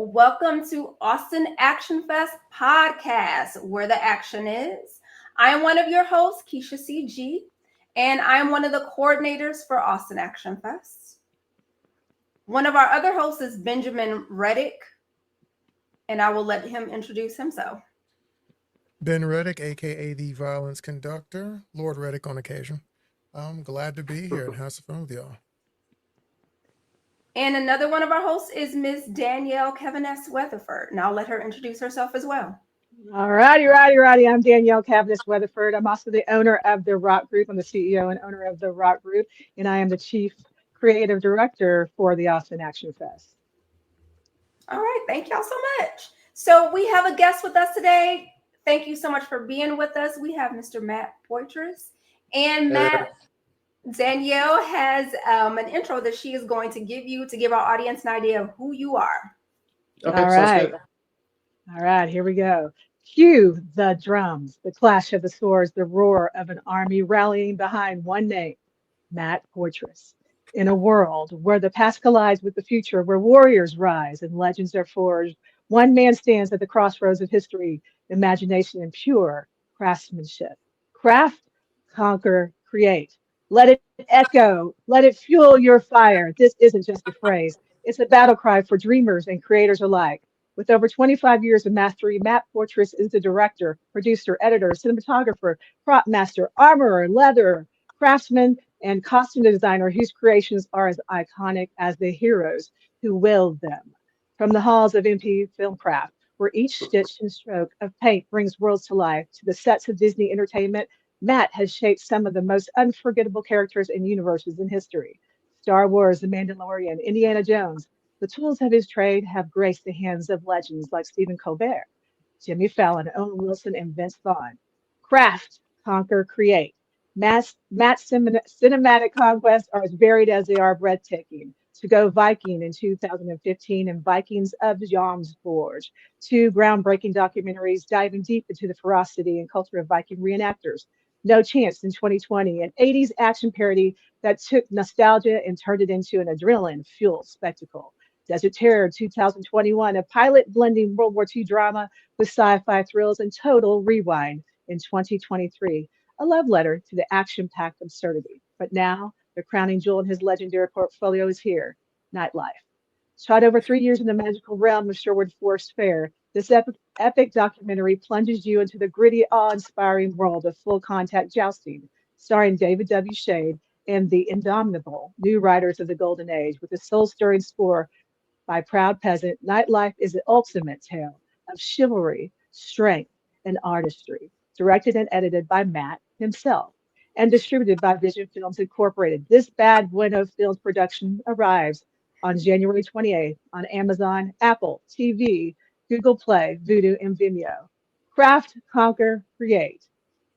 Welcome to Austin Action Fest podcast, where the action is. I am one of your hosts, Keisha CG, and I am one of the coordinators for Austin Action Fest. One of our other hosts is Benjamin Reddick, and I will let him introduce himself. Ben Reddick, aka the Violence Conductor, Lord Reddick on occasion. I'm glad to be here and have some fun with y'all. And another one of our hosts is Miss Danielle Kevin S. Weatherford, and I'll let her introduce herself as well. All righty. I'm Danielle Cavendish Weatherford. I'm also the owner of the Rock Group. I'm the CEO and owner of the Rock Group, and I am the Chief Creative Director for the Austin Action Fest. All right, thank y'all so much. So we have a guest with us today. Thank you so much for being with us. We have Mr. Matt Poitras, and Matt. Danielle has an intro that she is going to give you to give our audience an idea of who you are. Okay, All right, here we go. Cue the drums, the clash of the swords, the roar of an army rallying behind one name, Matt Poitras. In a world where the past collides with the future, where warriors rise and legends are forged, one man stands at the crossroads of history, imagination, and pure craftsmanship. Craft, conquer, create. Let it echo. Let it fuel your fire. This isn't just a phrase. It's a battle cry for dreamers and creators alike. With over 25 years of mastery, Matt Poitras is the director, producer, editor, cinematographer, prop master, armorer, leather, craftsman, and costume designer whose creations are as iconic as the heroes who wield them. From the halls of MP Filmcraft, where each stitch and stroke of paint brings worlds to life, to the sets of Disney Entertainment, Matt has shaped some of the most unforgettable characters and universes in history. Star Wars, The Mandalorian, Indiana Jones. The tools of his trade have graced the hands of legends like Stephen Colbert, Jimmy Fallon, Owen Wilson, and Vince Vaughn. Craft, conquer, create. Matt's cinematic conquests are as varied as they are breathtaking. To go Viking in 2015 and Vikings of Jomsborg, two groundbreaking documentaries diving deep into the ferocity and culture of Viking reenactors. No Chance in 2020, an 80s action parody that took nostalgia and turned it into an adrenaline-fueled spectacle. Desert Terror 2021, a pilot blending World War II drama with sci-fi thrills and total rewind in 2023. A love letter to the action-packed absurdity. But now, the crowning jewel in his legendary portfolio is here, Nightlife. Shot over 3 years in the magical realm of Sherwood Forest Fair, this epic documentary plunges you into the gritty, awe-inspiring world of full-contact jousting, starring David W. Shade and the indomitable new riders of the Golden Age, with a soul-stirring score by Proud Peasant. Nightlife is the ultimate tale of chivalry, strength, and artistry, directed and edited by Matt himself, and distributed by Vision Films Incorporated. This Bad Bueno Films production arrives on January 28th on Amazon, Apple TV, Google Play, Vudu, and Vimeo. Craft, conquer, create.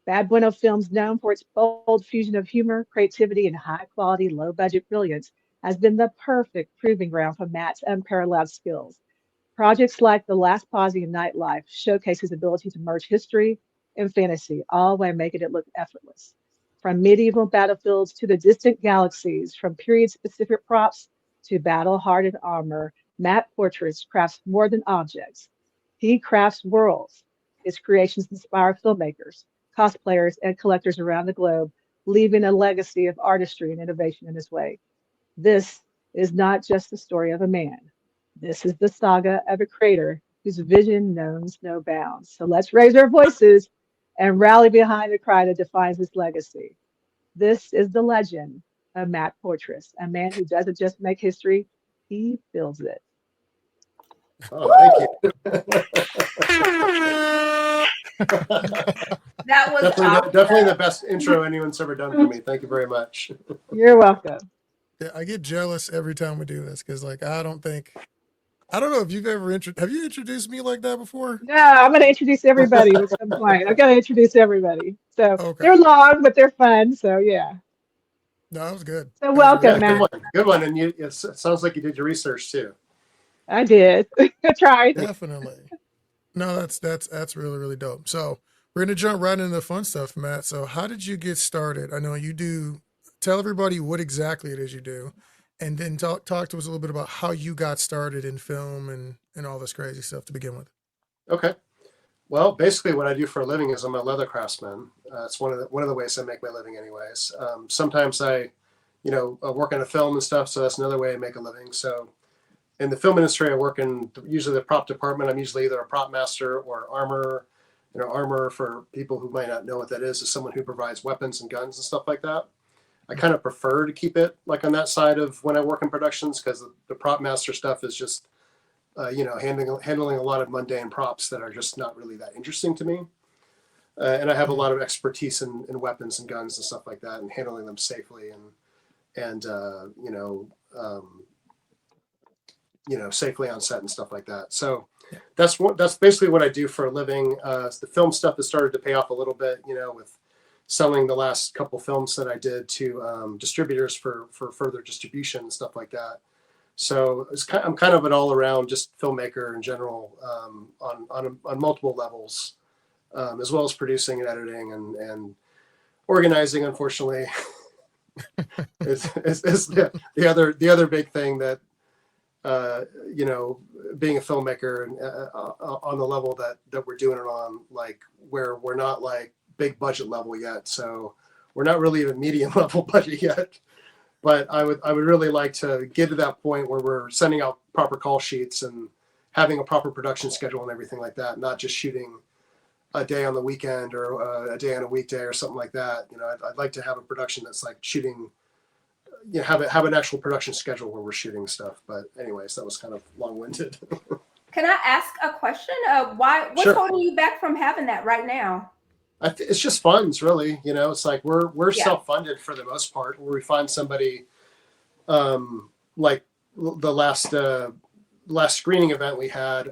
Bad Bueno Films, known for its bold fusion of humor, creativity, and high-quality, low-budget brilliance, has been the perfect proving ground for Matt's unparalleled skills. Projects like The Last Posse and Nightlife showcase his ability to merge history and fantasy, all while making it look effortless. From medieval battlefields to the distant galaxies, from period-specific props to battle-hardened armor, Matt Poitras crafts more than objects. He crafts worlds. His creations inspire filmmakers, cosplayers, and collectors around the globe, leaving a legacy of artistry and innovation in his wake. This is not just the story of a man. This is the saga of a creator whose vision knows no bounds. So let's raise our voices and rally behind the cry that defines his legacy. This is the legend of Matt Poitras, a man who doesn't just make history, he builds it. Oh, thank you. That was definitely the best intro anyone's ever done for me. Thank you very much. You're welcome. Yeah, I get jealous every time we do this because, like, I don't know if you've ever have you introduced me like that before? No, I'm going to introduce everybody at some point. I've got to introduce everybody. So They're long, but they're fun. So yeah. No, that was good. So welcome, Matt. Good one. And it sounds like you did your research too. I did. I tried. Definitely. No, that's really, really dope. So we're gonna jump right into the fun stuff, Matt. So how did you get started? I know you do. Tell everybody what exactly it is you do, and then talk to us a little bit about how you got started in film and all this crazy stuff to begin with. Okay. Well, basically, what I do for a living is I'm a leather craftsman. It's one of the ways I make my living, anyways. Sometimes I work on a film and stuff, so that's another way I make a living. So, in the film industry, I work in usually the prop department. I'm usually either a prop master or armor. Armor, for people who might not know what that is someone who provides weapons and guns and stuff like that. I kind of prefer to keep it like on that side of when I work in productions, because the prop master stuff is just handling a lot of mundane props that are just not really that interesting to me. And I have a lot of expertise in weapons and guns and stuff like that, and handling them safely and safely on set and stuff like that. So that's basically what I do for a living. The film stuff has started to pay off a little bit, with selling the last couple films that I did to distributors for further distribution and stuff like that. So I'm kind of an all-around just filmmaker in general, on multiple levels, as well as producing and editing and organizing. Unfortunately, is the other big thing that being a filmmaker and on the level that we're doing it on, like where we're not like big budget level yet, so we're not really even medium level budget yet. But I would really like to get to that point where we're sending out proper call sheets and having a proper production schedule and everything like that, not just shooting a day on the weekend or a day on a weekday or something like that. I'd like to have a production that's like shooting, have an actual production schedule where we're shooting stuff. But anyways, that was kind of long-winded. Can I ask a question? What's Sure. holding you back from having that right now? It's just funds, really. It's like we're self-funded for the most part. Where we find somebody, like the last screening event we had,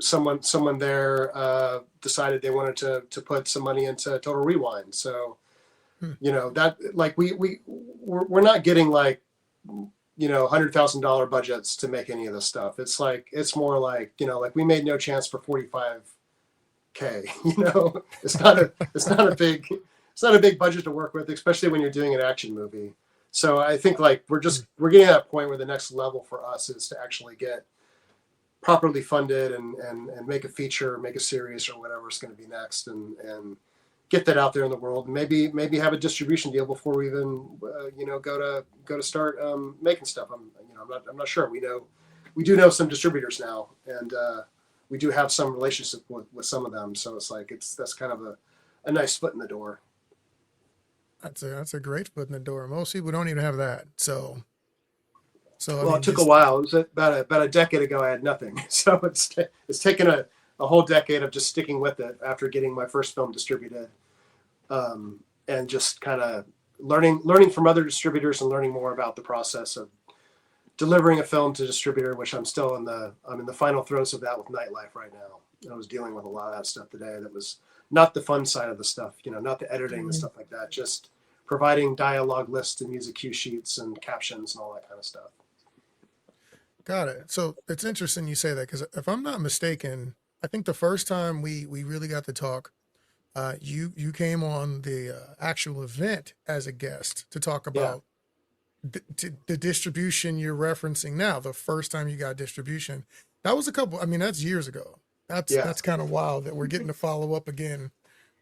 someone there decided they wanted to put some money into Total Rewind. So, that like we're not getting like $100,000 budgets to make any of this stuff. It's more like like we made No Chance for 45K. It's not a big budget to work with, especially when you're doing an action movie. So I think like we're getting to that point where the next level for us is to actually get properly funded and make a feature, make a series or whatever it's going to be next, and get that out there in the world. And maybe have a distribution deal before we even go to start making stuff. I'm not sure. We do know some distributors now, and we do have some relationship with some of them. So it's like that's kind of a nice foot in the door. That's a great foot in the door. Most people don't even have that. So Well, it took a while. It was about a decade ago. I had nothing. So it's taken a whole decade of just sticking with it after getting my first film distributed, and just kind of learning from other distributors and learning more about the process of delivering a film to distributor, which I'm in the final throes of that with Nightlife right now. I was dealing with a lot of that stuff today. That was not the fun side of the stuff, not the editing and stuff like that. Just providing dialogue lists and music cue sheets and captions and all that kind of stuff. Got it. So it's interesting you say that, because if I'm not mistaken, I think the first time we really got to talk, you came on the actual event as a guest to talk about the distribution you're referencing now. The first time you got distribution, that was that's years ago. That's kind of wild that we're getting to follow up again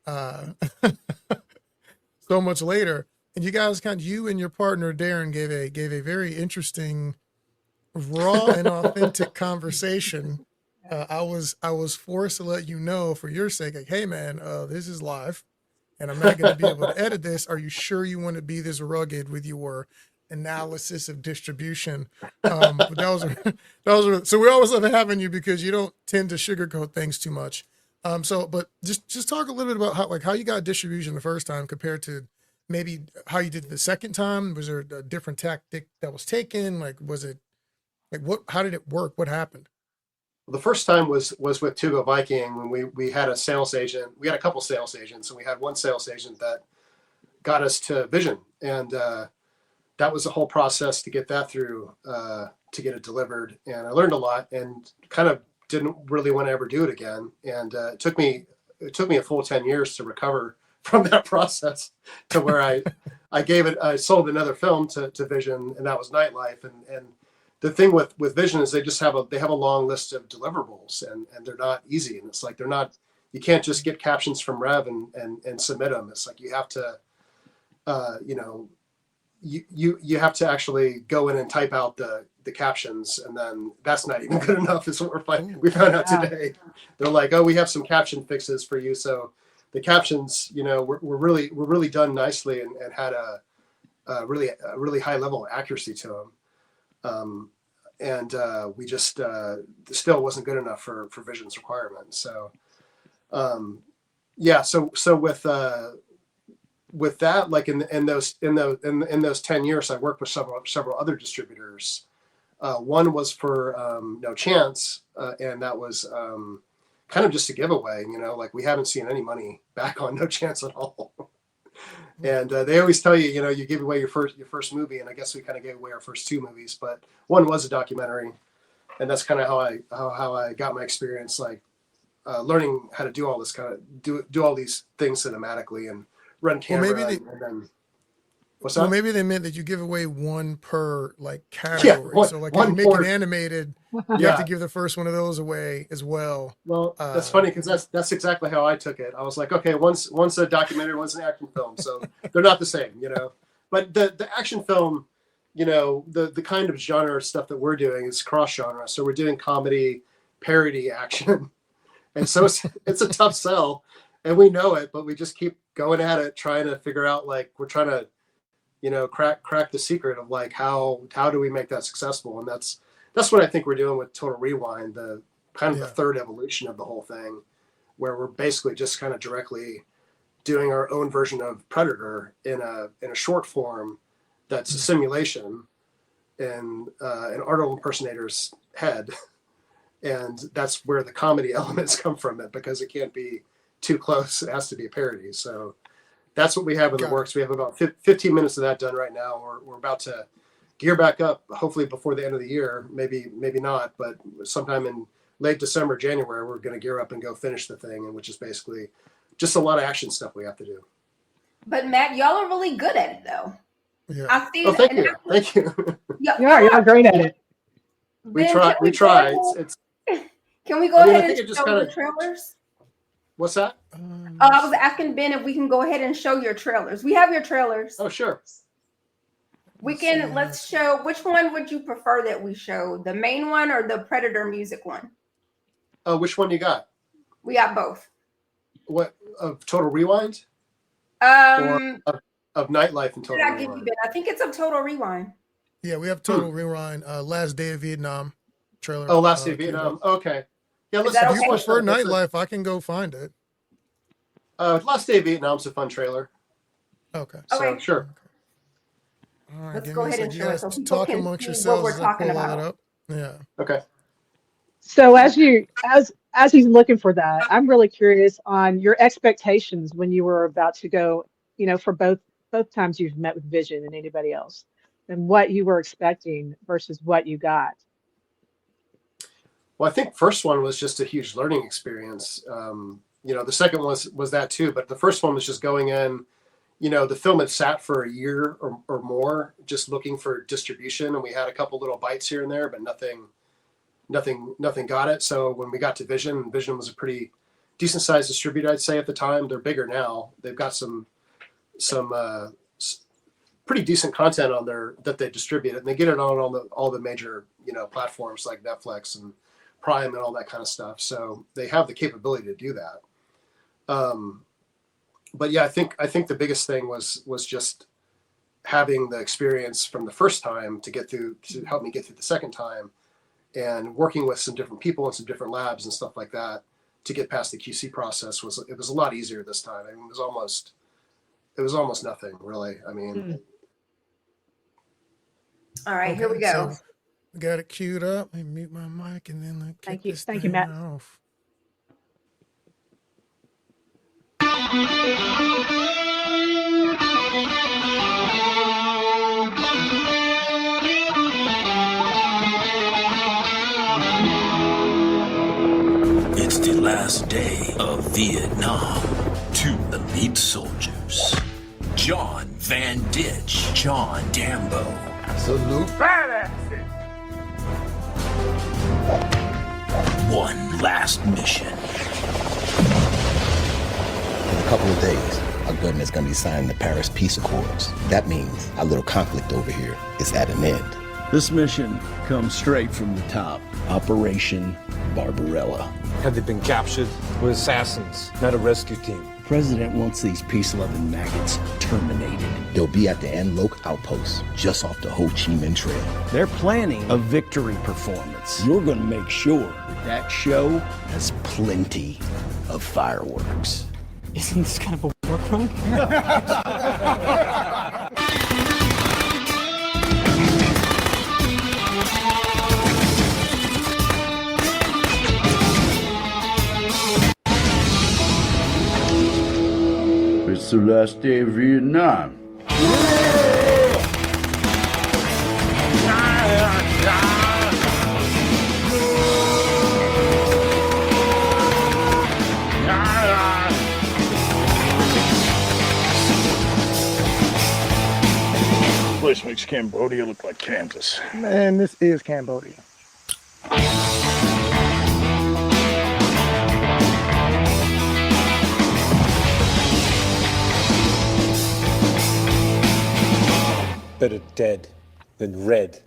so much later. And you guys you and your partner Darren gave a very interesting, raw and authentic conversation. I was forced to let you know, for your sake, like, hey man, this is live and I'm not going to be able to edit this. Are you sure you want to be this rugged with your analysis of distribution? But that was so we always love having you, because you don't tend to sugarcoat things too much. But just talk a little bit about how you got distribution the first time compared to maybe how you did it the second time. Was there a different tactic that was taken? Like, was it like how did it work? What happened? The first time was with Tugo Viking, when we had a sales agent. We had a couple sales agents, and we had one sales agent that got us to Vision, and that was the whole process to get that through, to get it delivered. And I learned a lot, and kind of didn't really want to ever do it again. And it took me a full 10 years to recover from that process to where I sold another film to Vision, and that was Nightlife. And the thing with Vision is they have a long list of deliverables, and they're not easy. And it's like you can't just get captions from Rev and submit them. It's like you have to, you have to actually go in and type out the captions, and then that's not even good enough. Is what we found out today. They're like, oh, we have some caption fixes for you. So the captions, were really done nicely and had a really high level of accuracy to them. And we just still wasn't good enough for Vision's requirements. So so with that, like in those 10 years, I worked with several other distributors. One was for No Chance, and that was kind of just a giveaway. Like we haven't seen any money back on No Chance at all. And they always tell you, you give away your first movie, and I guess we kind of gave away our first two movies, but one was a documentary, and that's kind of how I got my experience, like learning how to do all this do all these things cinematically and run camera. And then what's that? Well, maybe they meant that you give away one per like category. So like if you make an animated, you have to give the first one of those away as well. Well, that's funny because that's exactly how I took it. I was like, okay, one's a documentary, one's an action film, so they're not the same, But the action film, the kind of genre stuff that we're doing is cross genre. So we're doing comedy, parody, action, and so it's a tough sell, and we know it, but we just keep going at it, trying to figure out, like, we're trying to crack the secret of like how do we make that successful. And that's what I think we're doing with Total Rewind, the kind of the third evolution of the whole thing, where we're basically just kind of directly doing our own version of Predator in a short form that's a simulation in an Arnold impersonator's head. And that's where the comedy elements come from it, because it can't be too close. It has to be a parody. So that's what we have in the works. We have about 15 minutes of that done right now. We're about to gear back up, hopefully before the end of the year. Maybe not, but sometime in late December, January, we're going to gear up and go finish the thing, and which is basically just a lot of action stuff we have to do. But Matt, y'all are really good at it, though. Yeah. I see. Thank you. Thank you. You're great at it. We try. It's. Can we go ahead and show the trailers? What's that? I was asking Ben if we can go ahead and show your trailers. We have your trailers. Oh, sure. Let's show, which one would you prefer that we show? The main one or the Predator music one? Oh, which one you got? We got both. What, of Total Rewind? Or of Nightlife and Total Rewind? Give you, Ben? I think it's of Total Rewind. Yeah, we have Total Rewind, Last Day of Vietnam trailer. Oh, Last Day of Vietnam. Okay. Yeah, if you prefer Nightlife, I can go find it. Last Day of Vietnam's a fun trailer. Okay. So, sure. Okay. All right, let's go ahead and show it so people talk can amongst see yourselves what we're talking about. Yeah. Okay. So as he's looking for that, I'm really curious on your expectations when you were about to go, for both times you've met with Vision and anybody else, and what you were expecting versus what you got. Well, I think first one was just a huge learning experience. The second one was that too, but the first one was just going in. The film had sat for a year or more, just looking for distribution, and we had a couple little bites here and there, but nothing got it. So when we got to Vision was a pretty decent sized distributor, I'd say at the time. They're bigger now. They've got some pretty decent content on there that they distribute, and they get it on all the major platforms like Netflix and Prime and all that kind of stuff. So they have the capability to do that. But yeah, I think the biggest thing was just having the experience from the first time to help me get through the second time, and working with some different people and some different labs and stuff like that to get past the QC process was a lot easier this time. I mean, it was almost nothing really. I mean, all right, here we go. So we got it queued up. Let me mute my mic and then thank you, Matt. Off. It's the last day of Vietnam. two elite soldiers. John Van Ditch, John Dambo. Salute badasses. One last mission. In a couple of days, our government is going to be signing the Paris Peace Accords. That means our little conflict over here is at an end. This mission comes straight from the top. Operation Barbarella. Have they been captured? We're assassins, not a rescue team. The president wants these peace-loving maggots terminated. They'll be at the Loc outpost, just off the Ho Chi Minh Trail. They're planning a victory performance. You're going to make sure that show has plenty of fireworks. Isn't this kind of a war crime? It's the last day of Vietnam. This place makes Cambodia look like Kansas. Man, this is Cambodia. Better dead than red.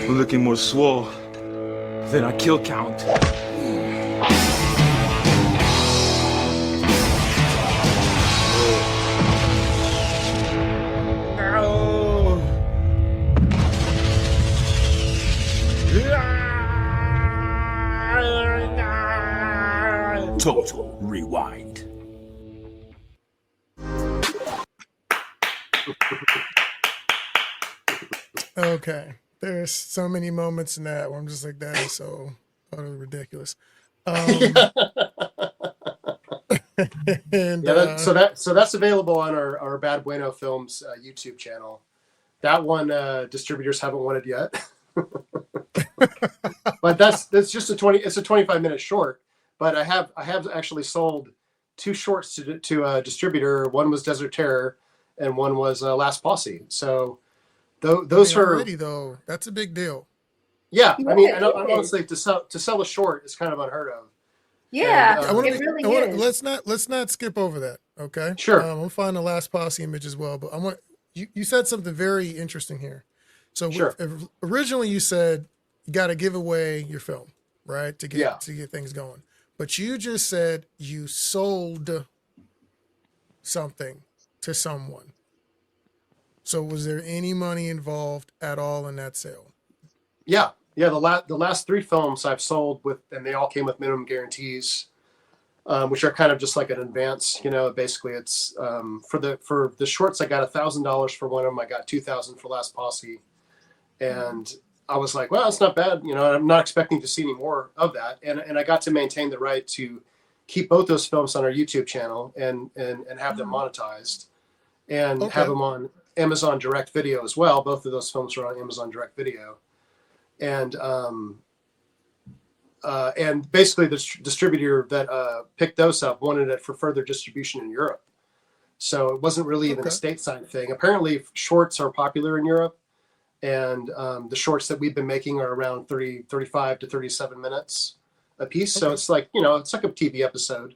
We're looking more swole than our kill count. Total Rewind. Okay. There's so many moments in that where I'm just like, that is so utterly ridiculous. And So that's available on our Bad Bueno Films YouTube channel. That one distributors haven't wanted yet. But that's just it's a 25-minute short. But I have actually sold 2 shorts to a distributor. One was Desert Terror, and one was Last Posse. So those are already, though, that's a big deal. Yeah, I mean, and honestly, to sell a short is kind of unheard of. Yeah, and, let's not skip over that. Okay, sure. We'll find the Last Posse image as well. But I want you said something very interesting here. So sure. Originally you said you got to give away your film, right, to get things going. But you just said you sold something to someone. So was there any money involved at all in that sale? Yeah. The last 3 films I've sold and they all came with minimum guarantees, which are kind of just like an advance. Basically it's for the shorts I got $1,000 for one of them. I got $2,000 for Last Posse, and I was like, well, it's not bad. I'm not expecting to see any more of that, and I got to maintain the right to keep both those films on our YouTube channel and have them monetized, and have them on Amazon Direct Video as well. Both of those films are on Amazon Direct Video. And basically the distributor that picked those up wanted it for further distribution in Europe. So it wasn't really even a stateside thing. Apparently shorts are popular in Europe, and the shorts that we've been making are around 35 to 37 minutes a piece. So it's like, it's like a TV episode.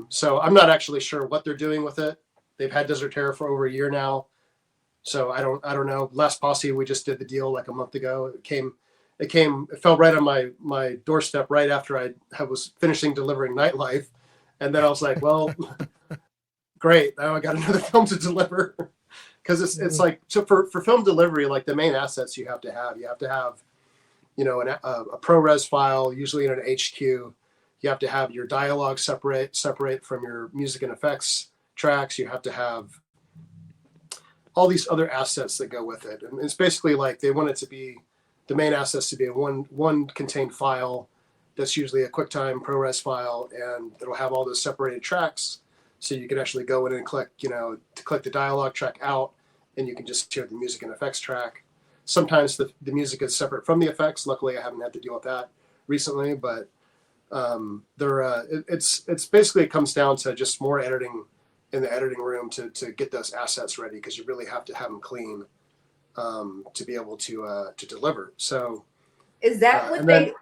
So I'm not actually sure what they're doing with it. They've had Desert Terror for over a year now. So I don't know. Last Posse, we just did the deal like a month ago. It fell right on my doorstep right after I was finishing delivering Nightlife. And then I was like, well, great. Now I got another film to deliver. Because it's like, so for film delivery, like the main assets you have to have a ProRes file, usually in an HQ. You have to have your dialogue separate from your music and effects tracks. You have to have all these other assets that go with it. And it's basically like they want it to be the main assets to be in one contained file that's usually a QuickTime ProRes file, and it'll have all those separated tracks. So you can actually go in and click the dialogue track out, and you can just hear the music and effects track. Sometimes the music is separate from the effects. Luckily, I haven't had to deal with that recently, but it's basically, it comes down to just more editing in the editing room to get those assets ready, because you really have to have them clean to be able to deliver. So is that what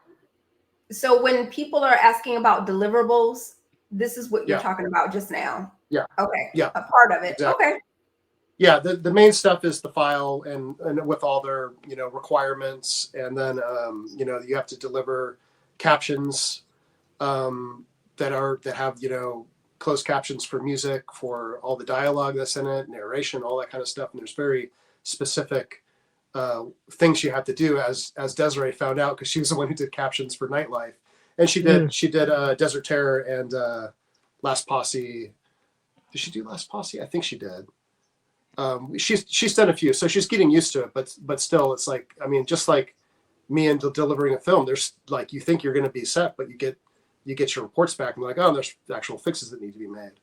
so when people are asking about deliverables, this is what you're talking about just now? Yeah. Okay. Yeah. A part of it. Exactly. Okay. Yeah. The main stuff is the file and with all their, requirements. And then, you have to deliver captions that have, closed captions for music, for all the dialogue that's in it, narration, all that kind of stuff. And there's very specific things you have to do, as Desiree found out, because she was the one who did captions for Nightlife, and she did Desert Terror and Last Posse. Did she do Last Posse? I think she did. She's done a few, so she's getting used to it. But still, it's like, I mean, just like me and delivering a film, there's like, you think you're going to be set, but you get your reports back and like, oh, there's actual fixes that need to be made.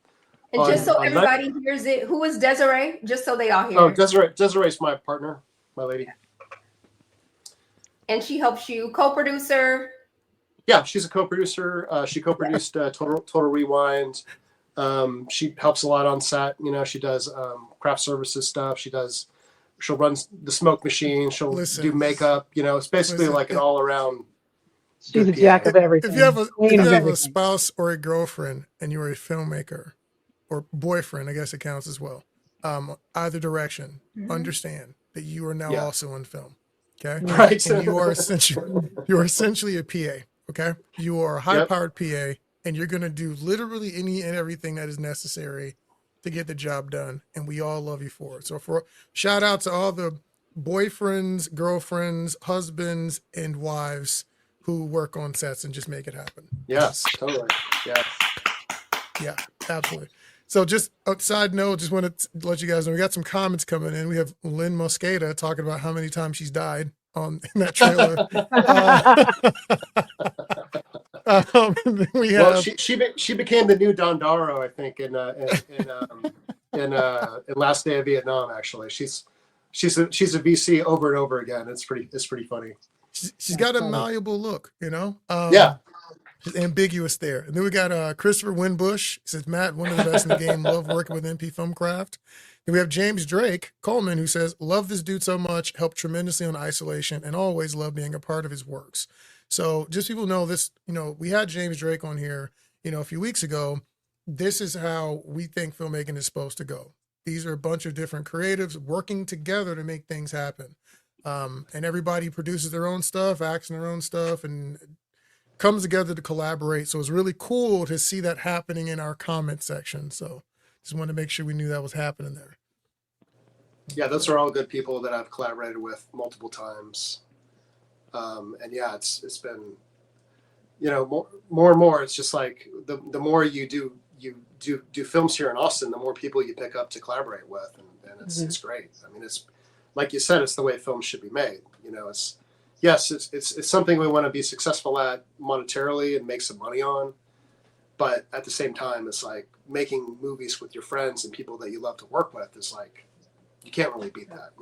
And just so everybody hears it, who is Desiree? Just so they all hear. Oh, Desiree's my partner, my lady. And she helps you co-producer. Yeah, she's a co-producer. She co-produced Total Rewind. She helps a lot on set. She does craft services stuff. She'll run the smoke machine. She'll do makeup. It's basically like an all around. She's a jack of everything. If you have a spouse or a girlfriend and you're a filmmaker or boyfriend, I guess it counts as well. Either direction, understand that you are now also in film. Okay. Right. And you are essentially a PA. Okay. You are a high powered PA, and you're going to do literally any and everything that is necessary to get the job done. And we all love you for it. So shout out to all the boyfriends, girlfriends, husbands, and wives who work on sets and just make it happen. Yes, totally. Yes. Yeah, absolutely. So just a side note, just wanted to let you guys know, we got some comments coming in. We have Lynn Mosqueda talking about how many times she's died in that trailer. She became the new Dondaro, I think, in Last Day of Vietnam. Actually, she's a VC over and over again. It's pretty funny. She's got a malleable look, Yeah. She's ambiguous there. And then we got Christopher Winbush. He says, Matt, one of the best in the game. Love working with MP Filmcraft. Then we have James Drake Coleman, who says, love this dude so much, helped tremendously on Isolation, and always love being a part of his works. So just people know this, we had James Drake on here, a few weeks ago. This is how we think filmmaking is supposed to go. These are a bunch of different creatives working together to make things happen. And everybody produces their own stuff, acts in their own stuff, and comes together to collaborate. So it's really cool to see that happening in our comment section. So just wanted to make sure we knew that was happening there. Yeah, those are all good people that I've collaborated with multiple times. And yeah, it's been, more and more, it's just like the more you do films here in Austin, the more people you pick up to collaborate with. And it's great. I mean, it's like you said, it's the way films should be made. It's something we want to be successful at monetarily and make some money on. But at the same time, it's like making movies with your friends and people that you love to work with is like, you can't really beat that,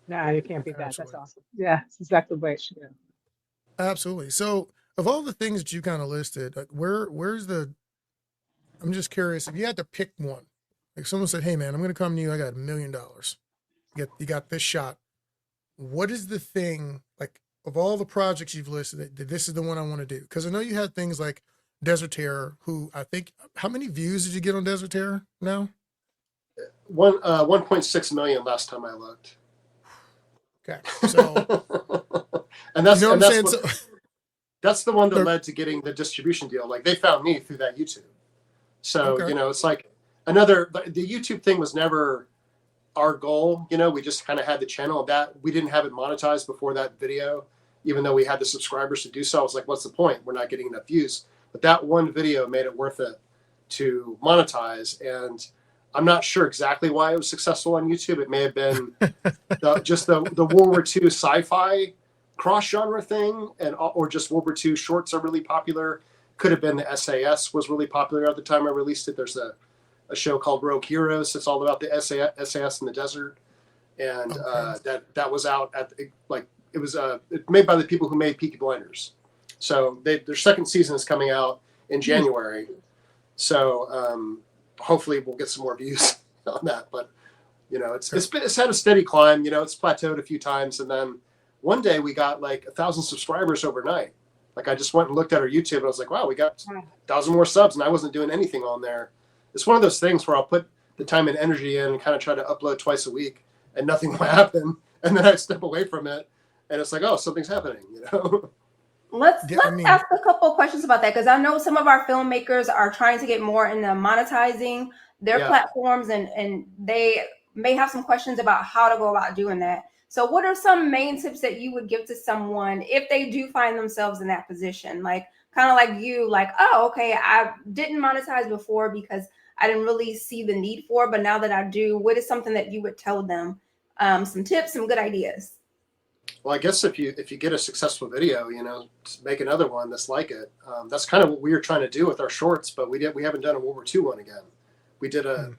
No, you can't beat that. Absolutely. That's awesome. Yeah, it's exactly the way it should go. Absolutely. So of all the things that you kind of listed, like I'm just curious, if you had to pick one, like someone said, hey man, I'm going to come to you, I got $1 million. You got this shot. What is the thing, like, of all the projects you've listed, that this is the one I want to do? Because I know you had things like Desert Terror, who I think, how many views did you get on Desert Terror now? 1.6 million last time I looked. Okay, so and that's that's the one that led to getting the distribution deal. Like they found me through that YouTube. So it's like the YouTube thing was never our goal. We just kind of had the channel that we didn't have it monetized before that video, even though we had the subscribers to do so. I was like, what's the point? We're not getting enough views. But that one video made it worth it to monetize. And I'm not sure exactly why it was successful on YouTube. It may have been the World War II sci-fi cross-genre thing, or just World War II shorts are really popular. Could have been the SAS was really popular at the time I released it. There's a show called Rogue Heroes. It's all about the SAS in the desert, and that was out at it was made by the people who made Peaky Blinders. So their second season is coming out in January. So hopefully we'll get some more views on that. But it's had a steady climb. It's plateaued a few times, and then one day we got like 1,000 subscribers overnight. Like I just went and looked at our YouTube, and I was like, wow, we got 1,000 more subs, and I wasn't doing anything on there. It's one of those things where I'll put the time and energy in and kind of try to upload twice a week, and nothing will happen, and then I step away from it, and it's like, oh, something's happening, Let's ask a couple of questions about that, because I know some of our filmmakers are trying to get more into monetizing their platforms, and they may have some questions about how to go about doing that. So what are some main tips that you would give to someone if they do find themselves in that position? Like kind of like you, like, oh, okay, I didn't monetize before because I didn't really see the need for it, but now that I do, what is something that you would tell them? Some tips, some good ideas. Well, I guess if you get a successful video, just make another one that's like it. That's kind of what we were trying to do with our shorts, but we haven't done a World War II one again. We did a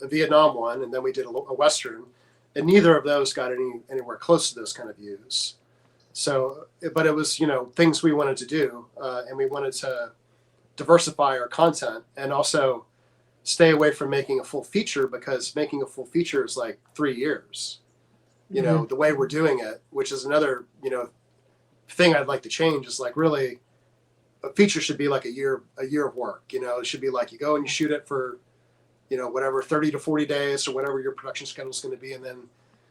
Vietnam one, and then we did a Western, and neither of those got anywhere close to those kind of views. So, but it was things we wanted to do, and we wanted to diversify our content and also stay away from making a full feature, because making a full feature is like 3 years. The way we're doing it, which is another, thing I'd like to change, is like really a feature should be like a year of work. It should be like you go and you shoot it for, whatever, 30 to 40 days or whatever your production schedule is going to be. And then you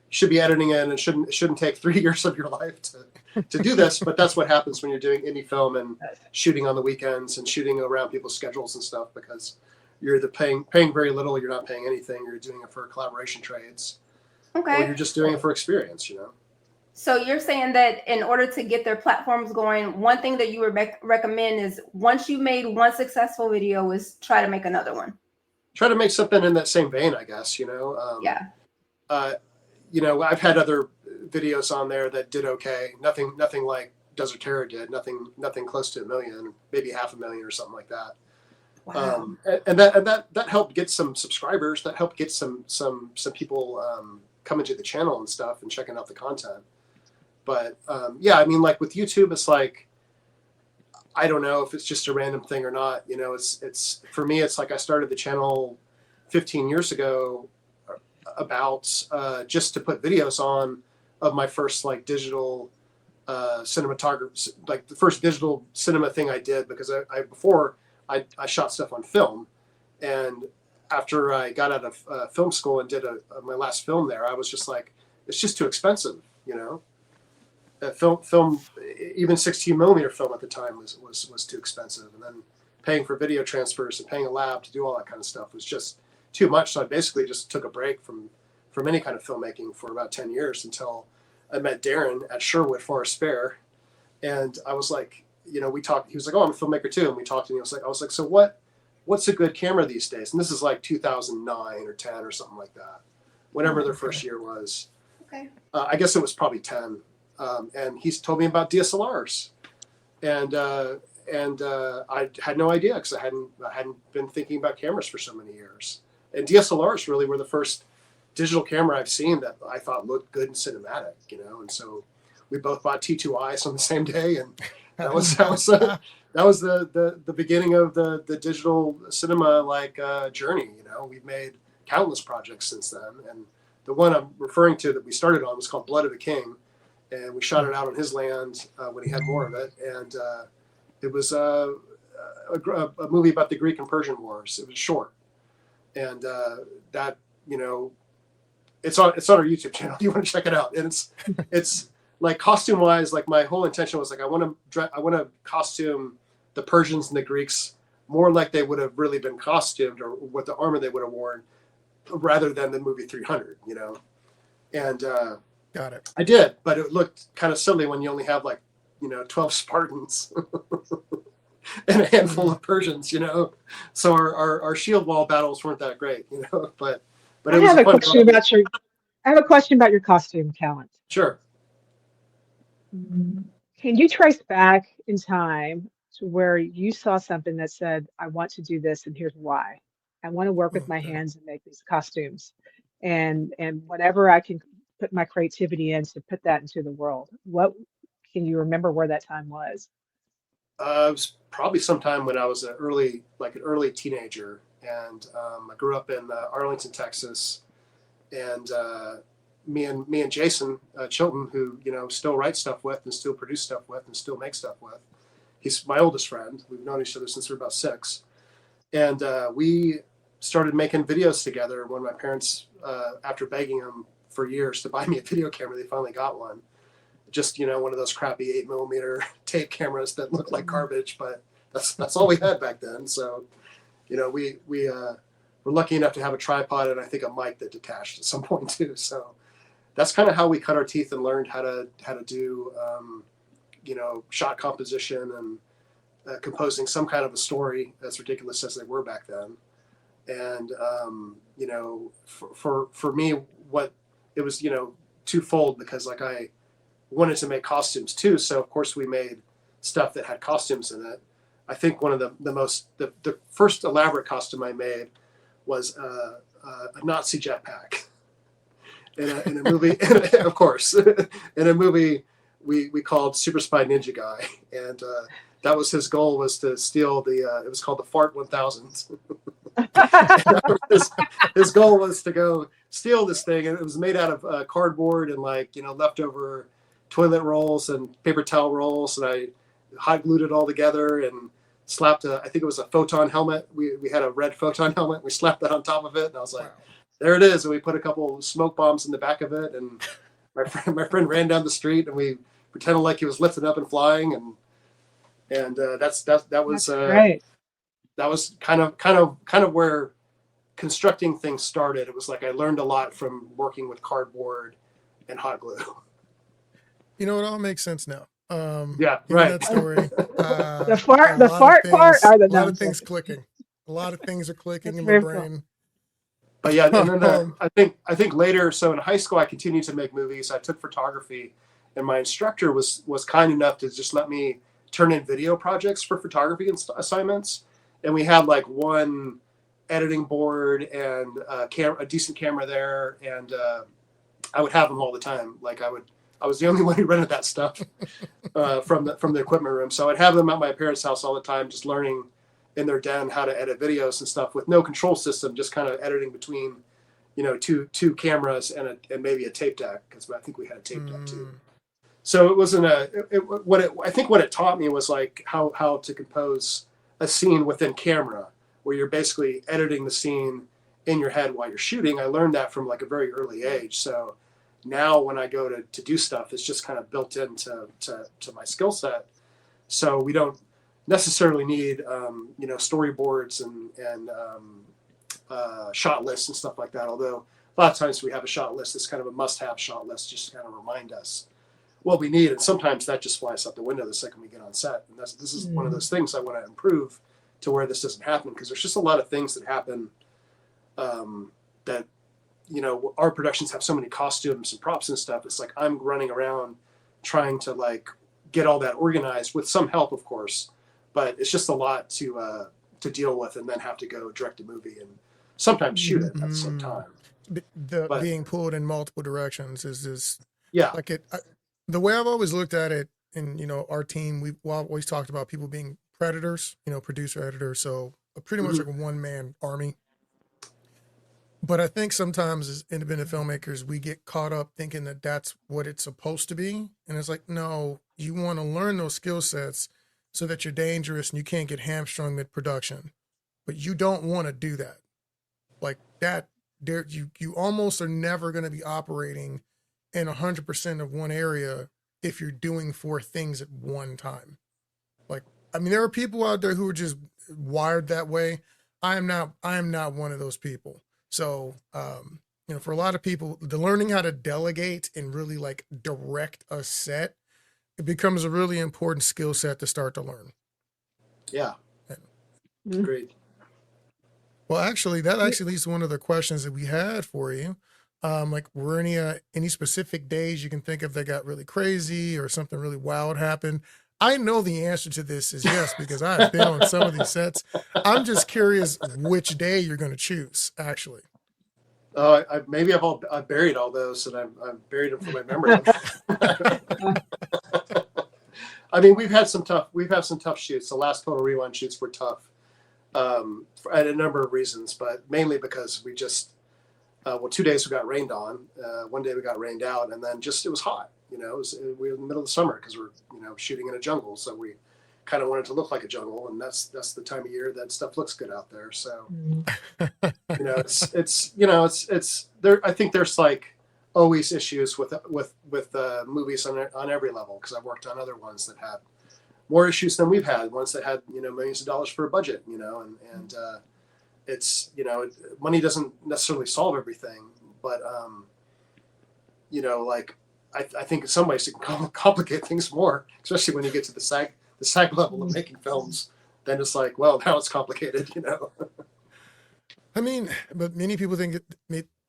should be editing it, and it shouldn't take 3 years of your life to do this. But that's what happens when you're doing indie film and shooting on the weekends and shooting around people's schedules and stuff, because you're either paying very little, you're not paying anything, you're doing it for collaboration trades. Okay. Or you're just doing it for experience, So you're saying that in order to get their platforms going, one thing that you would recommend is once you made one successful video is try to make another one. Try to make something in that same vein, I guess, I've had other videos on there that did okay. Nothing like Desert Terror did. Nothing close to 1 million, maybe 500,000 or something like that. Wow. And that helped get some subscribers. That helped get some people coming to the channel and stuff and checking out the content. But like with YouTube, it's like, I don't know if it's just a random thing or not. It's for me, it's like I started the channel 15 years ago about just to put videos on of my first like digital cinematography, like the first digital cinema thing I did, because I shot stuff on film, and after I got out of film school and did my last film there, I was just like, it's just too expensive, Film, even 16 millimeter film at the time was too expensive, and then paying for video transfers and paying a lab to do all that kind of stuff was just too much. So I basically just took a break from any kind of filmmaking for about 10 years until I met Darren at Sherwood Forest Fair, and I was like, we talked. He was like, "Oh, I'm a filmmaker too," and we talked, and I was like, "So what's a good camera these days?" And this is like 2009 or 10 or something like that, whatever their first year was. Okay. I guess it was probably 10. And he's told me about DSLRs, and I had no idea, because I hadn't been thinking about cameras for so many years. And DSLRs really were the first digital camera I've seen that I thought looked good and cinematic, And so we both bought T2Is on the same day, and that was the beginning of the digital cinema journey. We've made countless projects since then, and the one I'm referring to that we started on was called Blood of a King. And we shot it out on his land when he had more of it. And it was a movie about the Greek and Persian Wars. It was short. And that, it's on our YouTube channel. You want to check it out. And it's like costume wise, like my whole intention was like, I want to costume the Persians and the Greeks more like they would have really been costumed, or what the armor they would have worn, rather than the movie 300, And, Got it. I did, but it looked kind of silly when you only have 12 Spartans. and a handful of Persians, So our shield wall battles weren't that great, but I it was have a a fun question project. about your I have a question about your costume talent. Sure. Can you trace back in time to where you saw something that said, I want to do this and here's why. I want to work with my Okay. hands and make these costumes and whatever I can put my creativity in to put that into the world. What can you remember where that time was? It was probably sometime when I was an early teenager, and I grew up in Arlington, Texas, and me and Jason Chilton, who still write stuff with, and still produce stuff with, and still make stuff with. He's my oldest friend. We've known each other since we were about 6, and we started making videos together. When my parents, after begging them for years to buy me a video camera, they finally got one. Just one of those crappy 8mm tape cameras that look like garbage, but that's all we had back then. So, we were lucky enough to have a tripod and I think a mic that detached at some point too. So that's kind of how we cut our teeth and learned how to do shot composition and composing some kind of a story, as ridiculous as they were back then. And for me, what it was twofold, because like I wanted to make costumes too, so of course we made stuff that had costumes in it. I think one of the first elaborate costume I made was a Nazi jetpack in a movie. Of course, in a movie we called Super Spy Ninja Guy, and that was his goal, was to steal it was called the Fart 1000. his goal was to go steal this thing, and it was made out of cardboard and leftover toilet rolls and paper towel rolls, and I hot glued it all together and slapped I think it was a photon helmet. We had a red photon helmet. We slapped that on top of it, and I was like, there it is. And we put a couple smoke bombs in the back of it, and my friend ran down the street, and we pretended like he was lifting up and flying, and that was great. That was kind of where constructing things started. It was like I learned a lot from working with cardboard and hot glue. It all makes sense now. Yeah, right. That story. The fart part are the a lot of things clicking. A lot of things are clicking in my brain. Cool. But yeah, and then I think later, so in high school, I continued to make movies. I took photography, and my instructor was kind enough to just let me turn in video projects for photography assignments. And we had like one editing board and a decent camera there, and I would have them all the time. Like I was the only one who rented that stuff from the equipment room. So I'd have them at my parents' house all the time, just learning in their den how to edit videos and stuff with no control system, just kind of editing between, two cameras and maybe a tape deck, because I think we had a tape deck too. So it wasn't I think what it taught me was like how to compose a scene within camera, where you're basically editing the scene in your head while you're shooting. I learned that from like a very early age. So now when I go to do stuff, it's just kind of built into my skill set. So we don't necessarily need storyboards and shot lists and stuff like that. Although a lot of times we have a shot list that's kind of a must-have shot list, just to kind of remind us what we need. And sometimes that just flies out the window the second we get on set. And this is one of those things I want to improve to where this doesn't happen, because there's just a lot of things that happen that our productions have so many costumes and props and stuff. It's like I'm running around trying to like get all that organized with some help, of course, but it's just a lot to deal with, and then have to go direct a movie and sometimes shoot it at the same time. Being pulled in multiple directions is just like the way I've always looked at it. And our team, we've always talked about people being predators, producer, editor, so pretty much like a one-man army. But I think sometimes as independent filmmakers, we get caught up thinking that that's what it's supposed to be. And it's like, no, you want to learn those skill sets so that you're dangerous and you can't get hamstrung mid-production. But you don't want to do that. Like that, you almost are never going to be operating in 100% of one area if you're doing 4 things at one time. Like, I mean, there are people out there who are just wired that way. I am not one of those people. So, for a lot of people, the learning how to delegate and really like direct a set, it becomes a really important skill set to start to learn. Yeah. Mhm. Agreed. Well, actually, that actually leads to one of the questions that we had for you. Like, were any specific days you can think of that got really crazy or something really wild happened? I know the answer to this is yes, because I've been on some of these sets. I'm just curious which day you're going to choose, actually. Maybe I've buried all those and I've buried them from my memory. I mean, we've had some tough shoots. The last Total Rewind shoots were tough for a number of reasons, but mainly because we just 2 days we got rained on, one day we got rained out, and then just it was hot. We were in the middle of the summer because we're shooting in a jungle, so we kind of wanted to look like a jungle, and that's the time of year that stuff looks good out there. So it's there. I think there's like always issues with movies on every level, because I've worked on other ones that had more issues than we've had, ones that had millions of dollars for a budget, and it's money doesn't necessarily solve everything, but like I think in some ways it can complicate things more, especially when you get to the SAG level of making films. Then it's like, well, now it's complicated, I mean, but many people think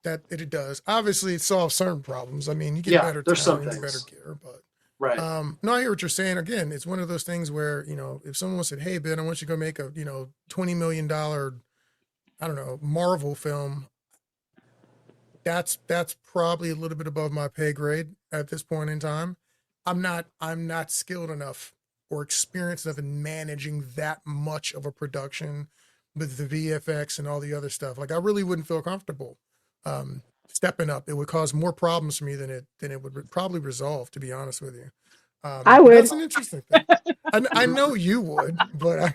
that it does. Obviously, it solves certain problems. I mean, you get better there's talent, some you get things. better gear, but Right. No, I hear what you're saying. Again, it's one of those things where, if someone said, hey, Ben, I want you to go make a, $20 million, I don't know, Marvel film, that's probably a little bit above my pay grade at this point in time. I'm not skilled enough or experienced enough in managing that much of a production with the VFX and all the other stuff. Like, I really wouldn't feel comfortable stepping up. It would cause more problems for me than it would probably resolve, to be honest with you. I would. That's an interesting thing. I know you would, but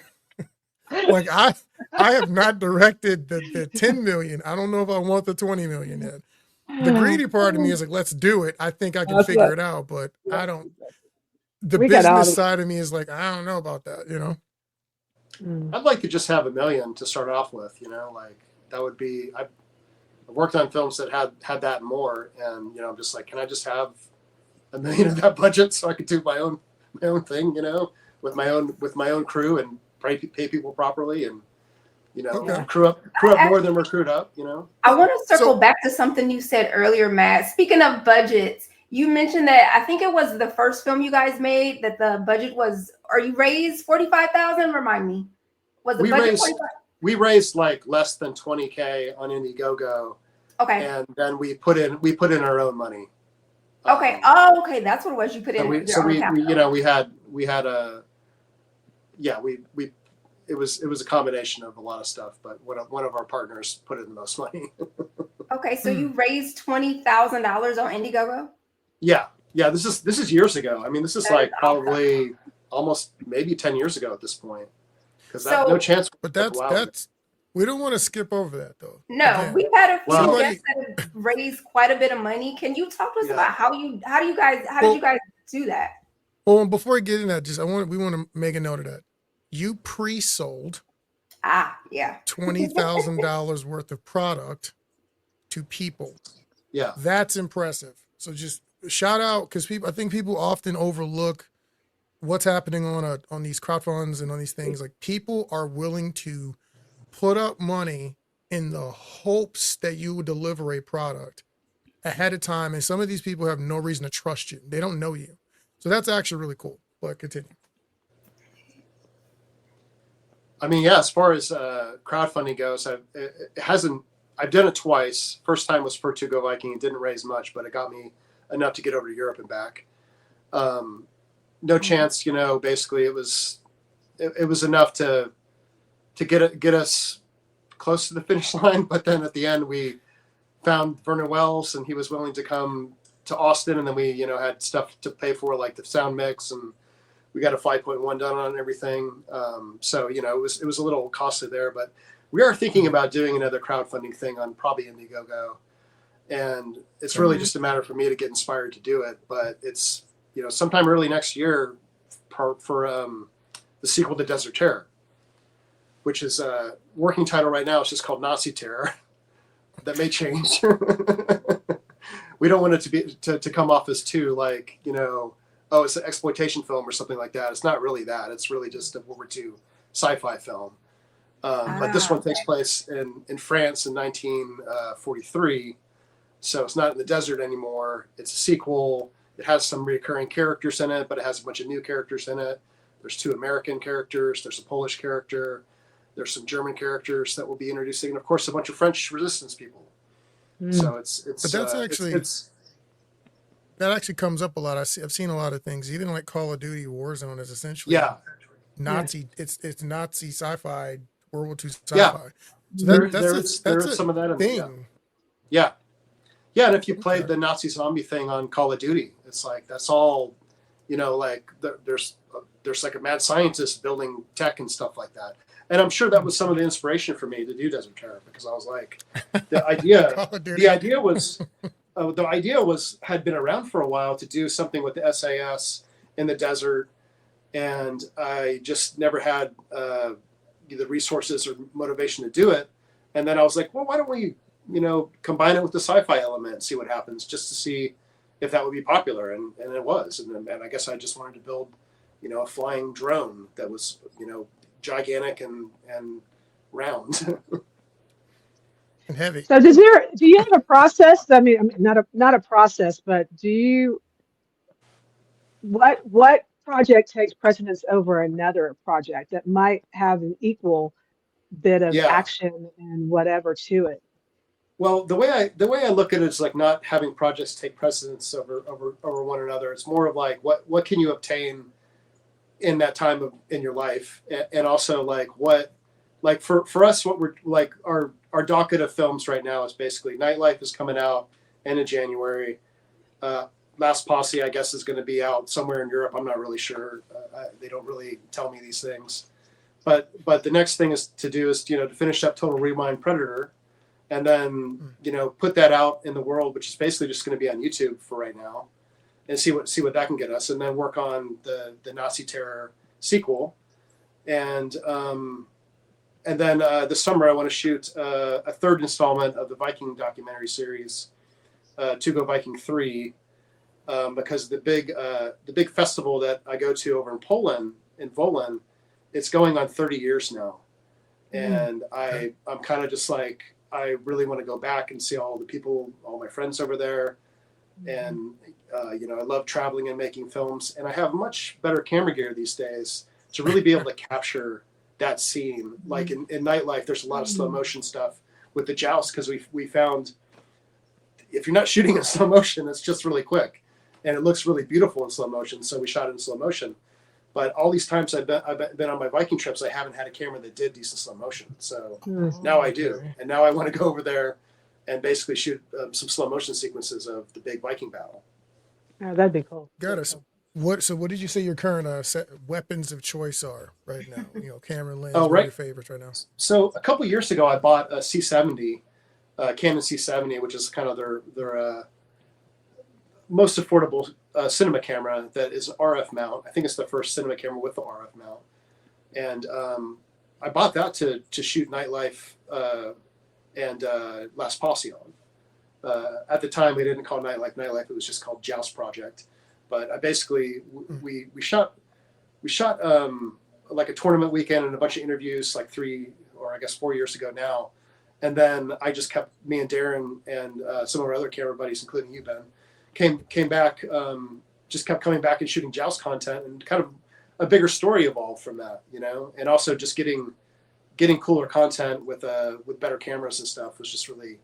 I have not directed the 10 million. I don't know if I want the 20 million yet. The greedy part of me is like, let's do it. I think I can figure it out, but I don't. The business side of me is like, I don't know about that, I'd like to just have $1 million to start off with, like that would be, I've worked on films that had that and more, and I'm just like, can I just have $1 million of that budget so I could do my own thing, with my own crew and pay people properly, and crew up more than we're crewed up, I want to circle back to something you said earlier, Matt. Speaking of budgets, you mentioned that I think it was the first film you guys made that the budget was, or you raised $45,000. Remind me, was the budget $45,000? We raised like less than $20,000 on Indiegogo. Okay. And then we put in our own money. Okay. Okay. That's what it was. You put in. It was a combination of a lot of stuff, but one of our partners put in the most money. Okay. So you raised $20,000 on Indiegogo? Yeah. This is years ago. I mean, this is like probably almost maybe 10 years ago at this point. Because no chance. But that's we don't want to skip over that though. No, again, we've had a few guests that have raised quite a bit of money. Can you talk to us about how did you guys do that? Well, before we get into that, we want to make a note of that. You pre-sold $20,000 worth of product to people. Yeah. That's impressive. So just shout out, because I think people often overlook what's happening on these crowdfunds and on these things. Like, people are willing to put up money in the hopes that you would deliver a product ahead of time. And some of these people have no reason to trust you. They don't know you. So that's actually really cool. But continue. I mean, yeah, as far as crowdfunding goes, I've done it twice. First time was for To Go Viking. It didn't raise much, but it got me enough to get over to Europe and back. No chance, basically it was enough to get us close to the finish line. But then at the end, we found Vernon Wells, and he was willing to come to Austin. And then we, had stuff to pay for, like the sound mix, and we got a 5.1 done on everything. So, it was a little costly there, but we are thinking about doing another crowdfunding thing on probably Indiegogo. And it's really just a matter for me to get inspired to do it. But it's, sometime early next year for the sequel to Desert Terror, which is a working title right now. It's just called Nazi Terror. That may change. We don't want it to come off as too it's an exploitation film or something like that. It's not really that. It's really just a World War II sci-fi film. But this one takes place in France in 1943. So it's not in the desert anymore. It's a sequel. It has some recurring characters in it, but it has a bunch of new characters in it. There's 2 American characters. There's a Polish character. There's some German characters that we'll be introducing, and of course, a bunch of French resistance people. So it's. But that's actually that actually comes up a lot. I've seen a lot of things. Even like Call of Duty Warzone is essentially Nazi. It's Nazi sci-fi, World War II sci-fi. Yeah. So there's some of that thing. Yeah, and if you played the Nazi zombie thing on Call of Duty, it's like that's all, like there's like a mad scientist building tech and stuff like that. And I'm sure that was some of the inspiration for me to do Desert Terror, because I was like, the idea had been around for a while to do something with the SAS in the desert, and I just never had the resources or motivation to do it. And then I was like, well, why don't we, combine it with the sci-fi element and see what happens, just to see if that would be popular. And it was. And I guess I just wanted to build, a flying drone that was, gigantic and round. And heavy. So do you have a process? I mean, not a process, but what project takes precedence over another project that might have an equal bit of action and whatever to it? Well, the way I look at it is like not having projects take precedence over one another. It's more of like what can you obtain in that time in your life, and also for us, what we're like our docket of films right now is basically Nightlife is coming out end of January. Last Posse, I guess, is going to be out somewhere in Europe. I'm not really sure. They don't really tell me these things. But the next thing is to finish up Total Rewind Predator, and then put that out in the world, which is basically just going to be on YouTube for right now, and see what that can get us, and then work on the Nazi Terror sequel, and then this summer I want to shoot a 3rd installment of the Viking documentary series, To Go Viking 3, because the big festival that I go to over in Poland, in Wolin, it's going on 30 years now, and I'm kind of just like, I really want to go back and see all the people, all my friends over there, and I love traveling and making films, and I have much better camera gear these days to really be able to capture that scene. Like in Nightlife, there's a lot of slow motion stuff with the joust, because we found if you're not shooting in slow motion, it's just really quick, and it looks really beautiful in slow motion. So we shot it in slow motion. But all these times I've been on my Viking trips, I haven't had a camera that did decent slow motion. So now I do, and now I want to go over there and basically shoot some slow motion sequences of the big Viking battle. Oh, that'd be cool. Got us. What did you say your current weapons of choice are right now? Camera lens. Oh, what are right. your favorites right now? So a couple years ago, I bought a C70, Canon C70, which is kind of their most affordable cinema camera that is RF mount. I think it's the first cinema camera with the RF mount. And I bought that to shoot Nightlife and Last Posse on. At the time, we didn't call Nightlife Nightlife. It was just called Joust Project. But I basically, we shot like a tournament weekend and a bunch of interviews like 3 or I guess 4 years ago now. And then I just kept, me and Darren and some of our other camera buddies, including you, Ben, came back, just kept coming back and shooting Joust content, and kind of a bigger story evolved from that, and also just getting cooler content with better cameras and stuff was just really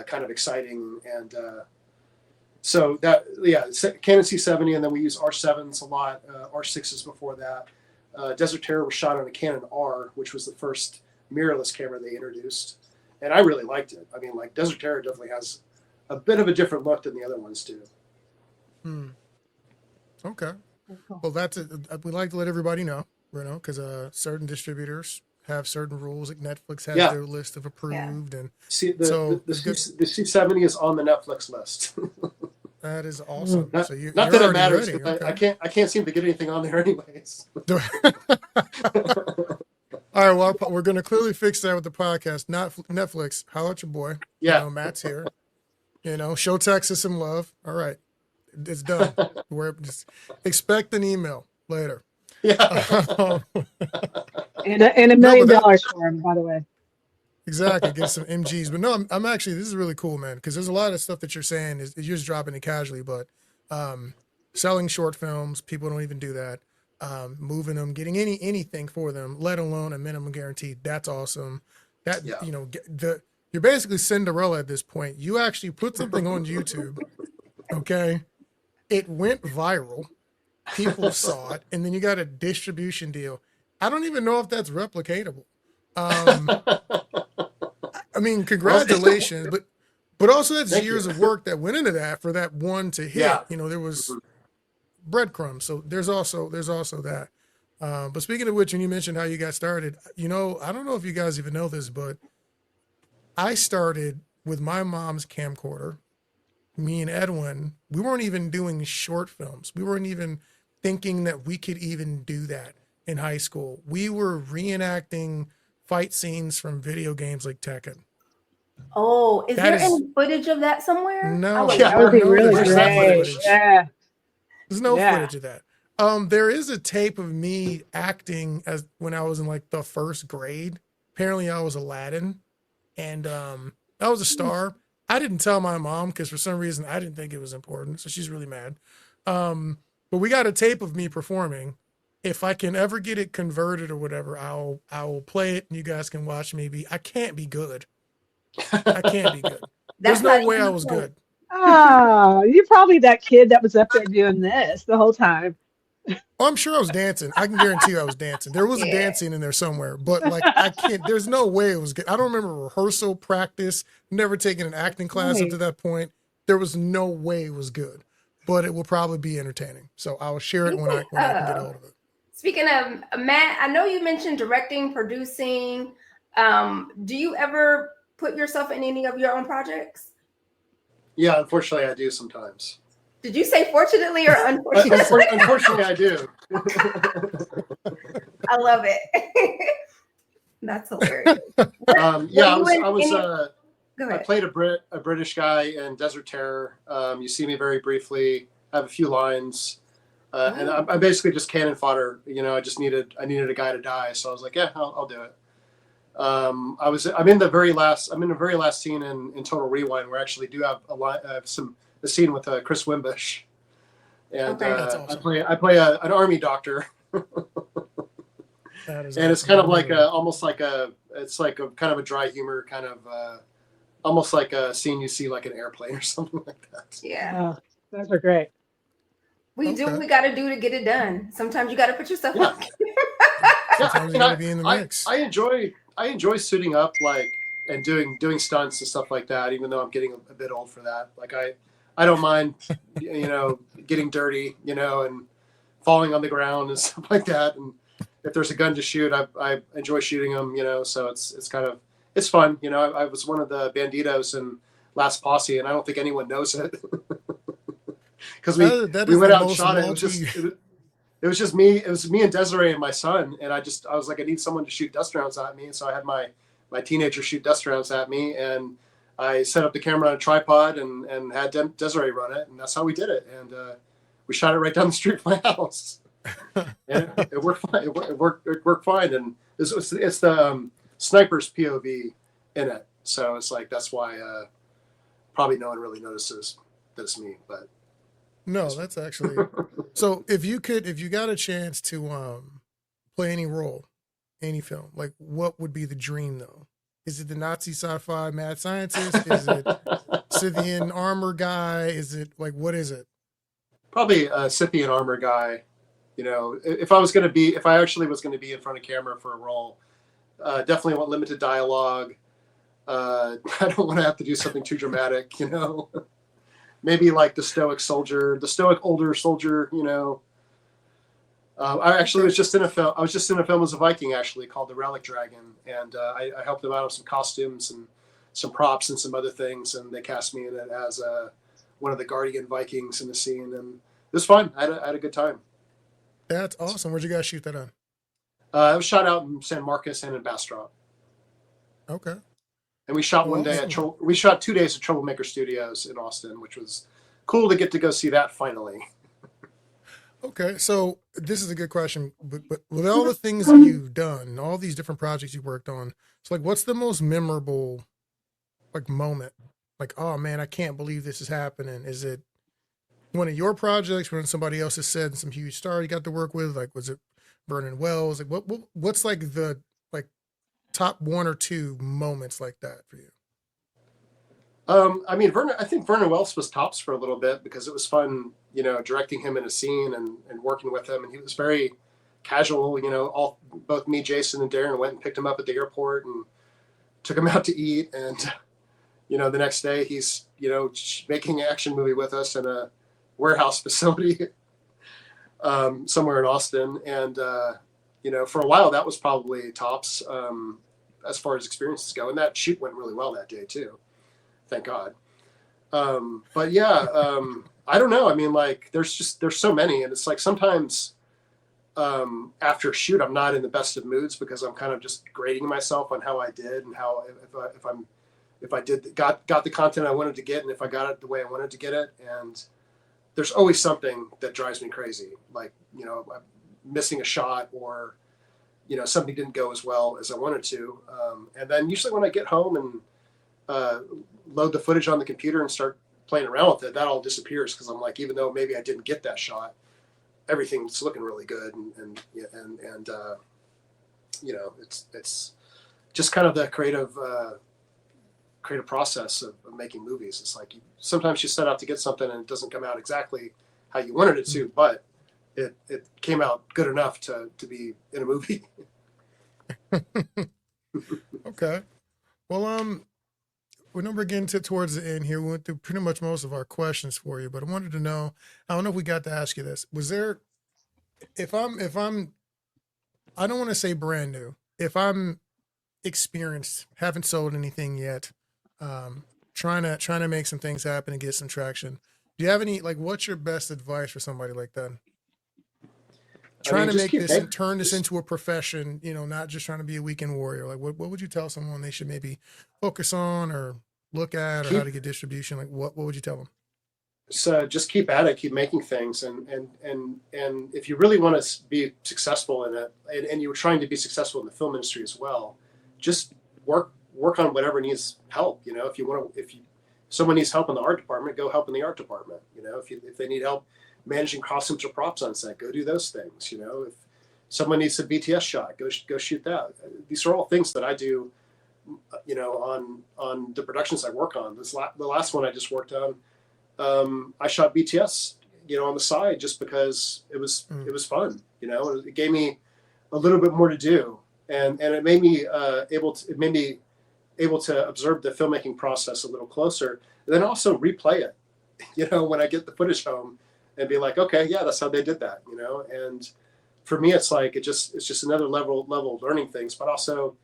kind of exciting. And so that, Canon C70, and then we use R7s a lot, R6s before that. Desert Terror was shot on a Canon R, which was the first mirrorless camera they introduced, and I really liked it. I mean, like, Desert Terror definitely has a bit of a different look than the other ones do. Okay. Well, that's it. We like to let everybody know, because certain distributors have certain rules. Like Netflix has their list of approved, and see, the C70 is on the Netflix list. That is awesome. Not, so not that it matters, but okay. I can't seem to get anything on there anyways. All right, well, we're going to clearly fix that with the podcast. Not Netflix. Holla at your boy. Yeah. Matt's here. Show Texas some love. All right. It's done. We're just expect an email later. Yeah. And $1 million for him, by the way. Exactly, get some MGs. But no, I'm actually, this is really cool, man, because there's a lot of stuff that you're saying is you're just dropping it casually, but selling short films, people don't even do that. Moving them, getting anything for them, let alone a minimum guarantee. That's awesome. That you're basically Cinderella at this point. You actually put something on YouTube, okay? It went viral. People saw it, and then you got a distribution deal. I don't even know if that's replicatable. I mean, congratulations, but also that's years of work that went into that for that one to hit. Yeah. You know, there was breadcrumbs, so there's also that. But speaking of which, when you mentioned how you got started, you know, I don't know if you guys even know this, but I started with my mom's camcorder. Me and Edwin, we weren't even doing short films. We weren't even thinking that we could even do that in high school. We were reenacting fight scenes from video games like Tekken. Oh, is there any footage of that somewhere? No, that would be really great. Yeah. There's no footage of that. There is a tape of me acting as when I was in like the first grade. Apparently I was Aladdin, and I was a star. I didn't tell my mom because for some reason I didn't think it was important, so she's really mad. But we got a tape of me performing. If I can ever get it converted or whatever, I will play it and you guys can watch me. I can't be good. I can't be good. There's no way I was good. Oh, you're probably that kid that was up there doing this the whole time. Oh, I'm sure I was dancing. I can guarantee you I was dancing. There was a dancing in there somewhere, but like I can't. There's no way it was good. I don't remember rehearsal, practice. Never taken an acting class up to that point. There was no way it was good, but it will probably be entertaining. So I will share it when I can get a hold of it. Speaking of Matt, I know you mentioned directing, producing. Do you ever put yourself in any of your own projects? Yeah, unfortunately, I do sometimes. Did you say fortunately or unfortunately? Unfortunately, I do. I love it. That's hilarious. I played a British guy in Desert Terror. You see me very briefly. I have a few lines, and I'm basically just cannon fodder. You know, I needed a guy to die, so I was like, yeah, I'll do it. I'm in the very last scene in Total Rewind where I actually do have a scene with Chris Wimbush, and awesome. I play an army doctor. And it's kind of like almost like a kind of a dry humor kind of almost like a scene you see like an airplane or something like that. Yeah, those are great. We do what we got to do to get it done. Sometimes you got to put yourself on. Sometimes you got to be in the mix. I enjoy suiting up and doing stunts and stuff like that. Even though I'm getting a bit old for that. Like I don't mind, getting dirty, and falling on the ground and stuff like that. And if there's a gun to shoot, I enjoy shooting them, so it's fun. I was one of the banditos in Last Posse, and I don't think anyone knows it. Because we went out and shot it. It was just me. It was me and Desiree and my son. And I was like, I need someone to shoot dust rounds at me. And so I had my teenager shoot dust rounds at me, and I set up the camera on a tripod and had Desiree run it, and that's how we did it. And we shot it right down the street from my house. And it worked fine. It worked fine. And it's the sniper's POV in it, so it's like that's why probably no one really notices that it's me. But no, that's actually so. If you got a chance to play any role, any film, like what would be the dream though? Is it the Nazi sci-fi mad scientist? Is it Scythian armor guy? Is it like, what is it? Probably a Scythian armor guy. If I actually was going to be in front of camera for a role, definitely want limited dialogue. I don't want to have to do something too dramatic, maybe like the stoic older soldier, I actually was just in a film. I was just in a film as a Viking, actually, called The Relic Dragon, and I helped them out with some costumes and some props and some other things, and they cast me in it as one of the Guardian Vikings in the scene, and it was fun. I had a good time. That's awesome. Where'd you guys shoot that on? It was shot out in San Marcos and in Bastrop. Okay. And we shot one day we shot 2 days at Troublemaker Studios in Austin, which was cool to get to go see that finally. Okay, so this is a good question, but with all the things that you've done, all these different projects you've worked on, it's like, what's the most memorable like moment? Like, oh man, I can't believe this is happening. Is it one of your projects when somebody else has said some huge star you got to work with? Like, was it Vernon Wells? Like, what's like the like top one or two moments like that for you? I mean, I think Vernon Wells was tops for a little bit because it was fun, you know, directing him in a scene and working with him. And he was very casual, you know, both me, Jason, and Darren went and picked him up at the airport and took him out to eat. And, you know, the next day he's, you know, making an action movie with us in a warehouse facility somewhere in Austin. And, you know, for a while that was probably tops as far as experiences go. And that shoot went really well that day too. Thank God. But yeah, I don't know. I mean, like there's so many, and it's like sometimes after a shoot, I'm not in the best of moods because I'm kind of just grading myself on how I did and how if I got the content I wanted to get and if I got it the way I wanted to get it. And there's always something that drives me crazy, like, you know, I'm missing a shot or, you know, something didn't go as well as I wanted to. And then usually when I get home and load the footage on the computer and start playing around with it, that all disappears because I'm like, even though maybe I didn't get that shot, everything's looking really good, and you know, it's just kind of the creative process of making movies. It's like sometimes you set out to get something and it doesn't come out exactly how you wanted it to, but it came out good enough to be in a movie. Okay, well, we know we're getting towards the end here. We went through pretty much most of our questions for you, but I wanted to know, I don't know if we got to ask you this. Was there, if I'm, I don't want to say brand new, if I'm experienced, haven't sold anything yet, trying to make some things happen and get some traction. Do you have any, like, what's your best advice for somebody like that? Trying to make this and turn this into a profession, you know, not just trying to be a weekend warrior. Like, what would you tell someone they should maybe focus on or look at, or how to get distribution? Like, what would you tell them? So just keep at it, keep making things, and if you really want to be successful in it, and you're trying to be successful in the film industry as well, just work on whatever needs help. You know, if someone needs help in the art department, go help in the art department. You know, if they need help managing costumes or props on set, go do those things. You know, if someone needs a BTS shot, go shoot that. These are all things that I do, you know, on the productions I work on. The last one I just worked on, I shot BTS, you know, on the side just because it was fun. You know, it gave me a little bit more to do, and it made me able to observe the filmmaking process a little closer, and then also replay it. You know, when I get the footage home, and be like, okay, yeah, that's how they did that. You know, and for me, it's like it's just another level of learning things, but also,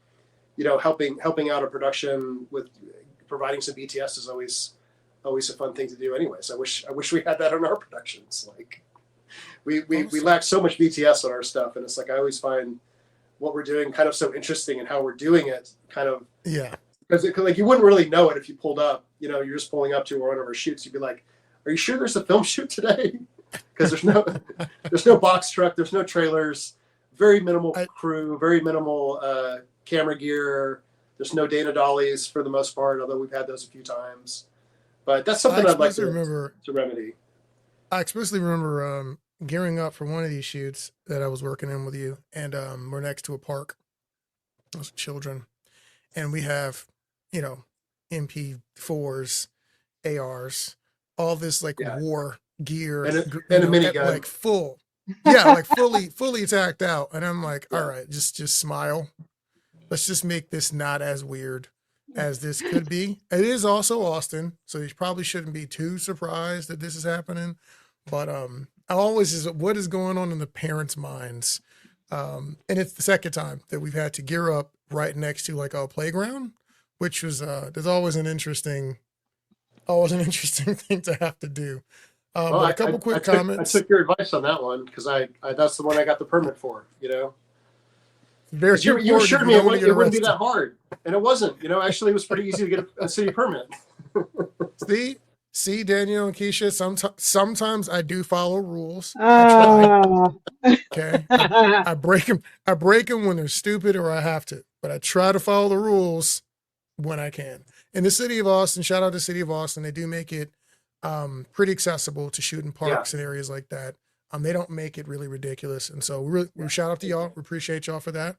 you know, helping out a production with providing some BTS is always a fun thing to do anyways. I wish we had that on our productions. Like we lack so much BTS on our stuff, and it's like I always find what we're doing kind of so interesting and how we're doing it kind of, yeah, because like you wouldn't really know it if you pulled up, you know, you're just pulling up to one of our shoots, you'd be like, are you sure there's a film shoot today? Because there's no box truck, there's no trailers, very minimal crew, very minimal camera gear. There's no Dana dollies for the most part, although we've had those a few times. But that's something I'd like to remedy. I explicitly remember gearing up for one of these shoots that I was working in with you, and we're next to a park. Those children, and we have, you know, MP4s, ARs, all this like war gear and a minigun, like full, yeah, like fully attacked out. And I'm like, all right, just smile. Let's just make this not as weird as this could be. It is also Austin, so you probably shouldn't be too surprised that this is happening. But I always is what is going on in the parents' minds. And it's the second time that we've had to gear up right next to like a playground, which was there's always an interesting thing to have to do. Well, a couple quick comments. I took your advice on that one because I that's the one I got the permit for. You know, you assured me it wouldn't be that hard, and it wasn't. You know, actually, it was pretty easy to get a city permit. See, Daniel and Keisha, sometimes I do follow rules. Oh. Okay. I break them. I break them when they're stupid or I have to, but I try to follow the rules when I can. In the city of Austin, shout out to the city of Austin. They do make it pretty accessible to shoot in parks and areas like that. They don't make it really ridiculous. And so we shout out to y'all. We appreciate y'all for that.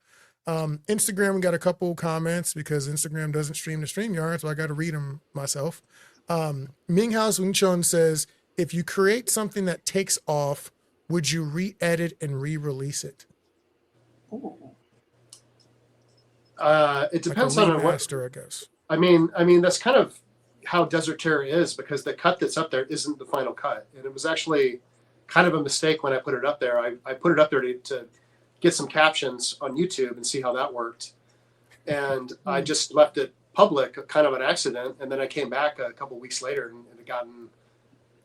Instagram, we got a couple comments because Instagram doesn't stream to StreamYard, so I got to read them myself. Minghouse Wing Chun says, if you create something that takes off, would you re-edit and re-release it? It depends on what. I guess. I mean, that's kind of how Desert Terror is, because the cut that's up there isn't the final cut. And it was actually kind of a mistake when I put it up there. I put it up there to get some captions on YouTube and see how that worked. And I just left it public, kind of an accident. And then I came back a couple of weeks later and it had gotten,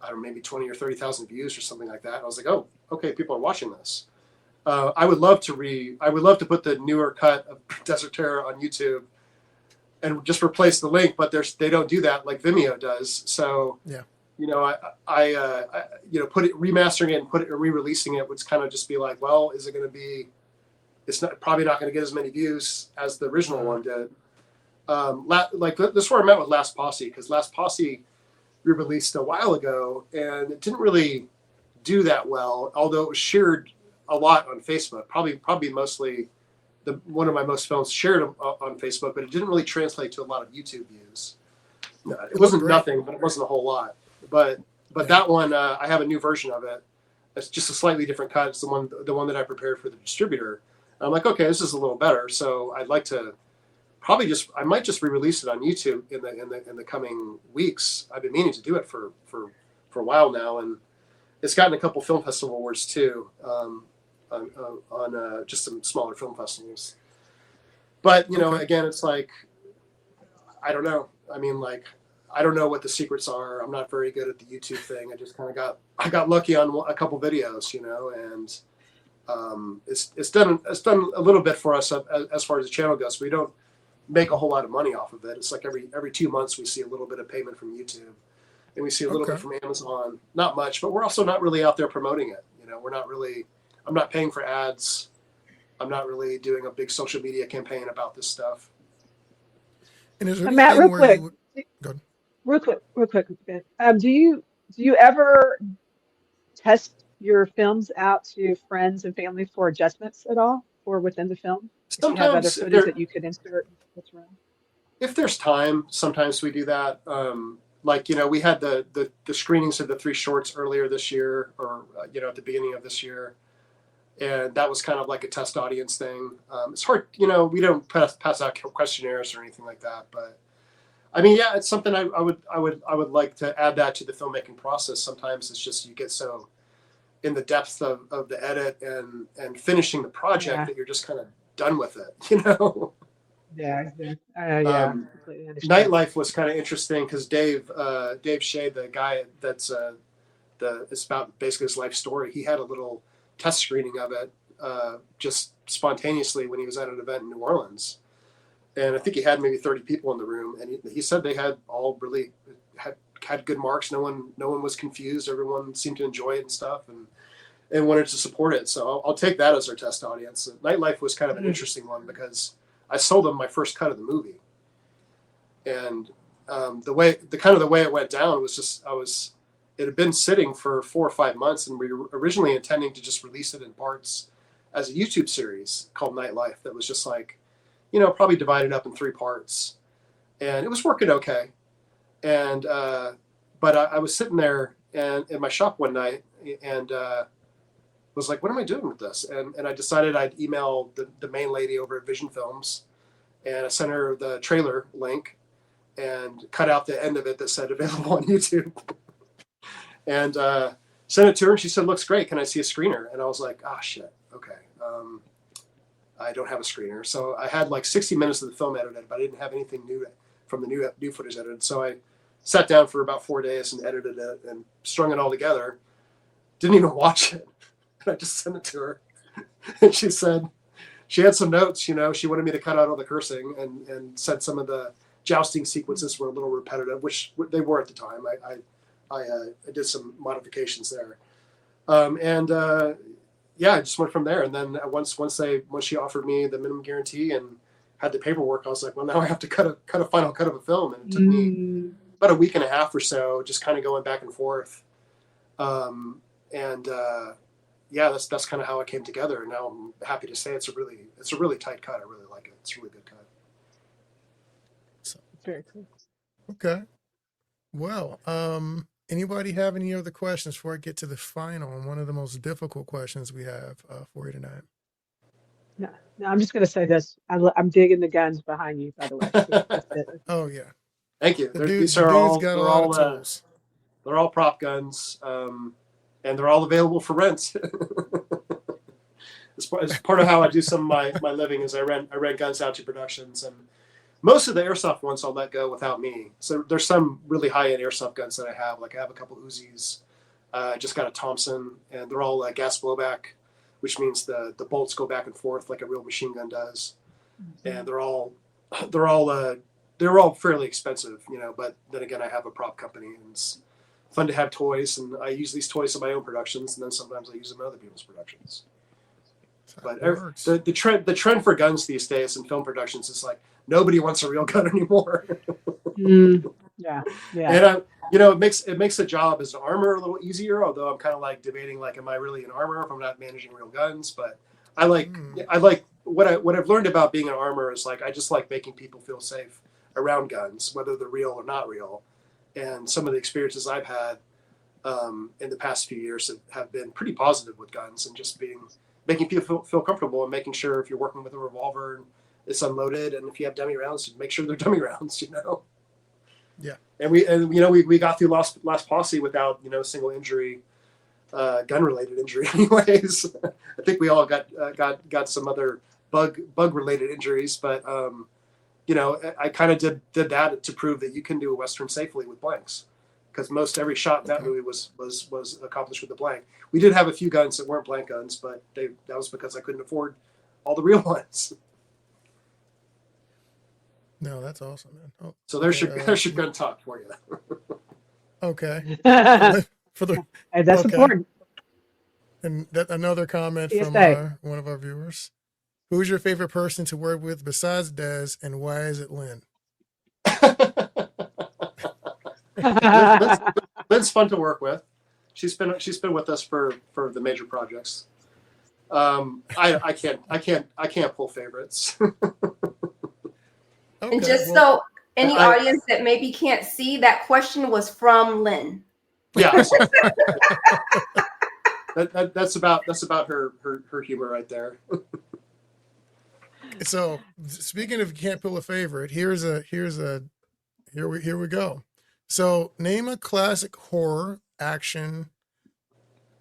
I don't know, maybe 20 or 30,000 views or something like that. I was like, oh, okay, people are watching this. I would love to put the newer cut of Desert Terror on YouTube and just replace the link, but they don't do that like Vimeo does. So yeah, I remastering it and re-releasing it would kind of just be like, well, is it going to be? It's probably not going to get as many views as the original one did. This is where I met with Last Posse, because Last Posse re-released a while ago and it didn't really do that well, although it was shared a lot on Facebook. Probably mostly one of my most films shared on Facebook, but it didn't really translate to a lot of YouTube views. It wasn't nothing, but it wasn't a whole lot. But that one, I have a new version of it. It's just a slightly different cut. It's the one that I prepared for the distributor. And I'm like, okay, this is a little better. So I'd like to I might just re-release it on YouTube in the coming weeks. I've been meaning to do it for a while now, and it's gotten a couple film festival awards too, on just some smaller film festivals. But again, it's like, I don't know. I mean, like, I don't know what the secrets are. I'm not very good at the YouTube thing. I just kind of got lucky on a couple videos, and it's done a little bit for us as far as the channel goes. We don't make a whole lot of money off of it. It's like every 2 months we see a little bit of payment from YouTube, and we see a little bit from Amazon. Not much, but we're also not really out there promoting it. We're not really. I'm not paying for ads. I'm not really doing a big social media campaign about this stuff. And is there Matt, real quick. Real quick. Do you ever test your films out to friends and family for adjustments at all, or within the film? Sometimes you have other footage that you could insert. If there's time, sometimes we do that. We had the screenings of the 3 shorts earlier this year, or at the beginning of this year, and that was kind of like a test audience thing. It's hard, we don't pass out questionnaires or anything like that, but I mean, yeah, it's something I would like to add that to the filmmaking process. Sometimes it's just you get so in the depth of the edit and finishing the project that you're just kind of done with it, Yeah. Nightlife was kind of interesting because Dave Shea, the guy that's it's about basically his life story. He had a little test screening of it just spontaneously when he was at an event in New Orleans. And I think he had maybe 30 people in the room, and he said they had all really had good marks. No one was confused. Everyone seemed to enjoy it and stuff, and wanted to support it. So I'll take that as our test audience. Nightlife was kind of an interesting one because I sold them my first cut of the movie, and the way it went down was just it had been sitting for 4 or 5 months, and we were originally intending to just release it in parts as a YouTube series called Nightlife that was just like, probably divided up in 3 parts, and it was working okay. And but I was sitting there and in my shop one night and was like, what am I doing with this? And I decided I'd email the main lady over at Vision Films, and I sent her the trailer link and cut out the end of it that said available on YouTube, and sent it to her. And she said, looks great. Can I see a screener? And I was like, shit. Okay. I don't have a screener. So I had like 60 minutes of the film edited, but I didn't have anything new from the new footage edited. So I sat down for about 4 days and edited it and strung it all together. Didn't even watch it. And I just sent it to her. And she said, she had some notes, she wanted me to cut out all the cursing and said some of the jousting sequences were a little repetitive, which they were at the time. I did some modifications there. I just went from there. And then once she offered me the minimum guarantee and had the paperwork, I was like, well, now I have to cut a final cut of a film. And it took me about a week and a half or so, just kind of going back and forth. That's kind of how it came together. And now I'm happy to say it's a really tight cut. I really like it. It's a really good cut. Very cool. Okay. Well, anybody have any other questions before I get to the final and one of the most difficult questions we have for you tonight? No, I'm just going to say this. I'm digging the guns behind you, by the way. That's it. Oh, yeah. Thank you. These are all tools. They're all prop guns, and they're all available for rent. As part of how I do some of my living is I rent guns out to productions, and most of the airsoft ones I'll let go without me. So there's some really high-end airsoft guns that I have. Like I have a couple Uzis. I just got a Thompson, and they're all gas blowback, which means the bolts go back and forth like a real machine gun does. And they're all fairly expensive, But then again, I have a prop company, and it's fun to have toys, and I use these toys in my own productions, and then sometimes I use them in other people's productions. But the trend for guns these days in film productions is like nobody wants a real gun anymore. Yeah. And it makes the job as an armor a little easier. Although I'm kind of like debating, like, am I really an armor if I'm not managing real guns? But I like what I've learned about being an armor is like I just like making people feel safe around guns, whether they're real or not real. And some of the experiences I've had in the past few years have been pretty positive with guns, and just making people feel comfortable and making sure if you're working with a revolver and it's unloaded, and if you have dummy rounds, make sure they're dummy rounds, Yeah. And we got through last posse without a single injury, gun related injury anyways. I think we all got some other bug related injuries, but I kind of did that to prove that you can do a Western safely with blanks, because most every shot in that movie was accomplished with a blank. We did have a few guns that weren't blank guns, but that was because I couldn't afford all the real ones. No, that's awesome, man. Oh, so there's your gun talk for you. Okay. That's important. And another comment from one of our viewers. Who's your favorite person to work with besides Des, and why is it Lynn? Lynn's fun to work with. She's been with us for the major projects. I can't pull favorites. Okay, and just so any audience that maybe can't see, that question was from Lynn. Yeah. That's about her humor right there. So speaking of can't pull a favorite, here we go. So name a classic horror action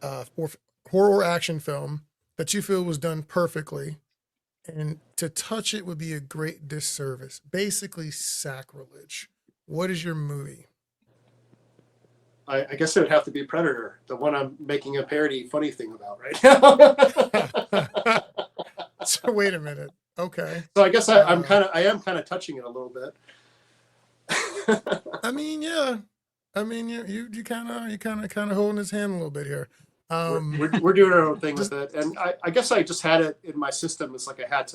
film that you feel was done perfectly, and to touch it would be a great disservice. Basically sacrilege. What is your movie? I guess it would have to be Predator, the one I'm making a parody funny thing about right now. So wait a minute. Okay. So I guess I am kind of touching it a little bit. I mean, yeah. I mean, you kind of holding his hand a little bit here. We're doing our own thing with it, and I guess I just had it in my system. It's like I had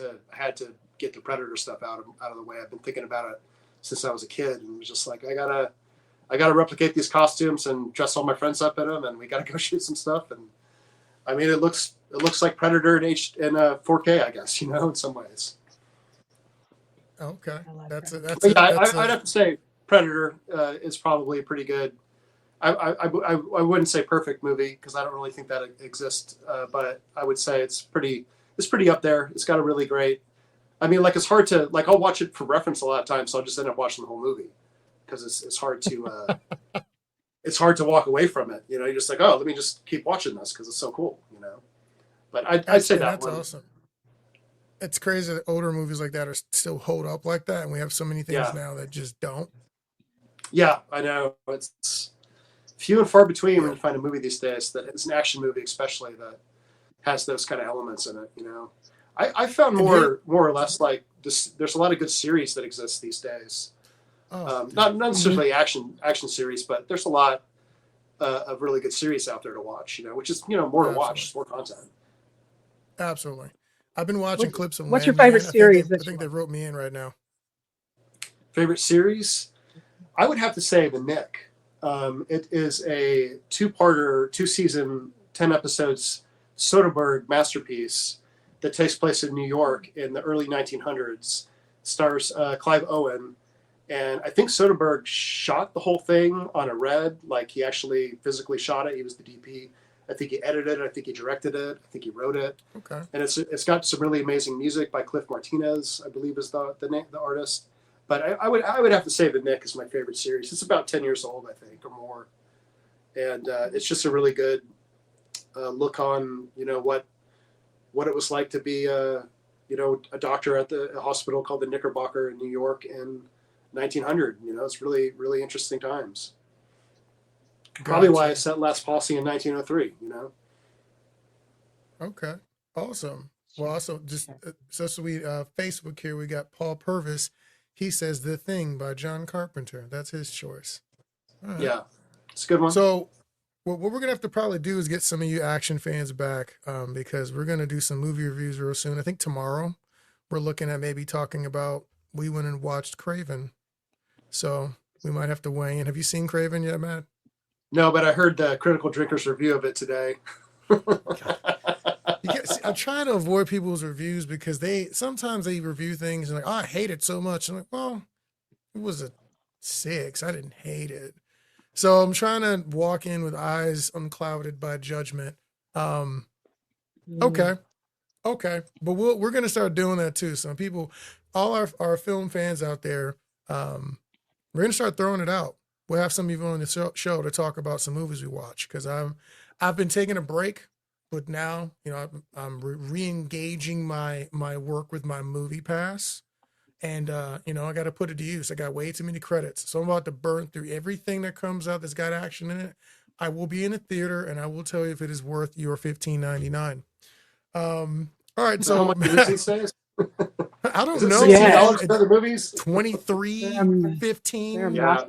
to get the Predator stuff out of the way. I've been thinking about it since I was a kid, and it was just like I gotta replicate these costumes and dress all my friends up in them, and we gotta go shoot some stuff. And I mean, it looks like Predator in 4K, I guess, in some ways. Okay, that's I'd have to say Predator is probably pretty good. I wouldn't say perfect movie, because I don't really think that exists, but I would say it's pretty up there. It's got a really great. I mean, like, it's hard to, like, I'll watch it for reference a lot of times, so I'll just end up watching the whole movie, because it's hard to it's hard to walk away from it. You're just like, oh, let me just keep watching this because it's so cool. But I'd say that's awesome. It's crazy that older movies like that are still hold up like that, and we have so many things now that just don't. Yeah, I know. It's few and far between when you find a movie these days that is an action movie, especially, that has those kind of elements in it. I found more or less like this. There's a lot of good series that exist these days. Not necessarily action series, but there's a lot. a really good series out there to watch, which is, more to watch, just more content. Absolutely. I've been watching clips of What's your Landman. favorite series? I think they wrote me in right now. Favorite series? I would have to say The Nick. It is a 2-parter, 2-season, 10 episodes Soderbergh masterpiece that takes place in New York in the early 1900s. Stars Clive Owen. And I think Soderbergh shot the whole thing on a red, like he actually physically shot it. He was the DP. I think he edited it. I think he directed it. I think he wrote it. Okay. And it's got some really amazing music by Cliff Martinez, I believe is the artist. But I would have to say The Nick is my favorite series. It's about 10 years old, I think, or more. And it's just a really good look on, what it was like to be a doctor at a hospital called the Knickerbocker in New York in 1900. It's really, really interesting times. Probably why I set Last Policy in 1903, Okay. Awesome. Well, also just so sweet. Facebook here, we got Paul Purvis. He says The Thing by John Carpenter. That's his choice. Right. Yeah. It's a good one. So what we're going to have to probably do is get some of you action fans back because we're going to do some movie reviews real soon. I think tomorrow we're looking at maybe talking about, we went and watched Craven. So we might have to weigh in. Have you seen Craven yet, Matt? No, but I heard the Critical Drinker's review of it today. I'm trying to avoid people's reviews because sometimes they review things and like, oh, I hate it so much. I'm like, well, it was a 6. I didn't hate it. So I'm trying to walk in with eyes unclouded by judgment. Okay. But we're going to start doing that too. Some people, all our film fans out there, we're going to start throwing it out. We'll have some of you on the show to talk about some movies we watch because I've been taking a break, but now I'm re-engaging my work with my movie pass, and I got to put it to use. I got way too many credits, so I'm about to burn through everything that comes out that's got action in it. I will be in a theater, and I will tell you if it is worth your $15.99. All right, so how much is it these days? I don't know. $16 for the movies? 23, 15. Yeah.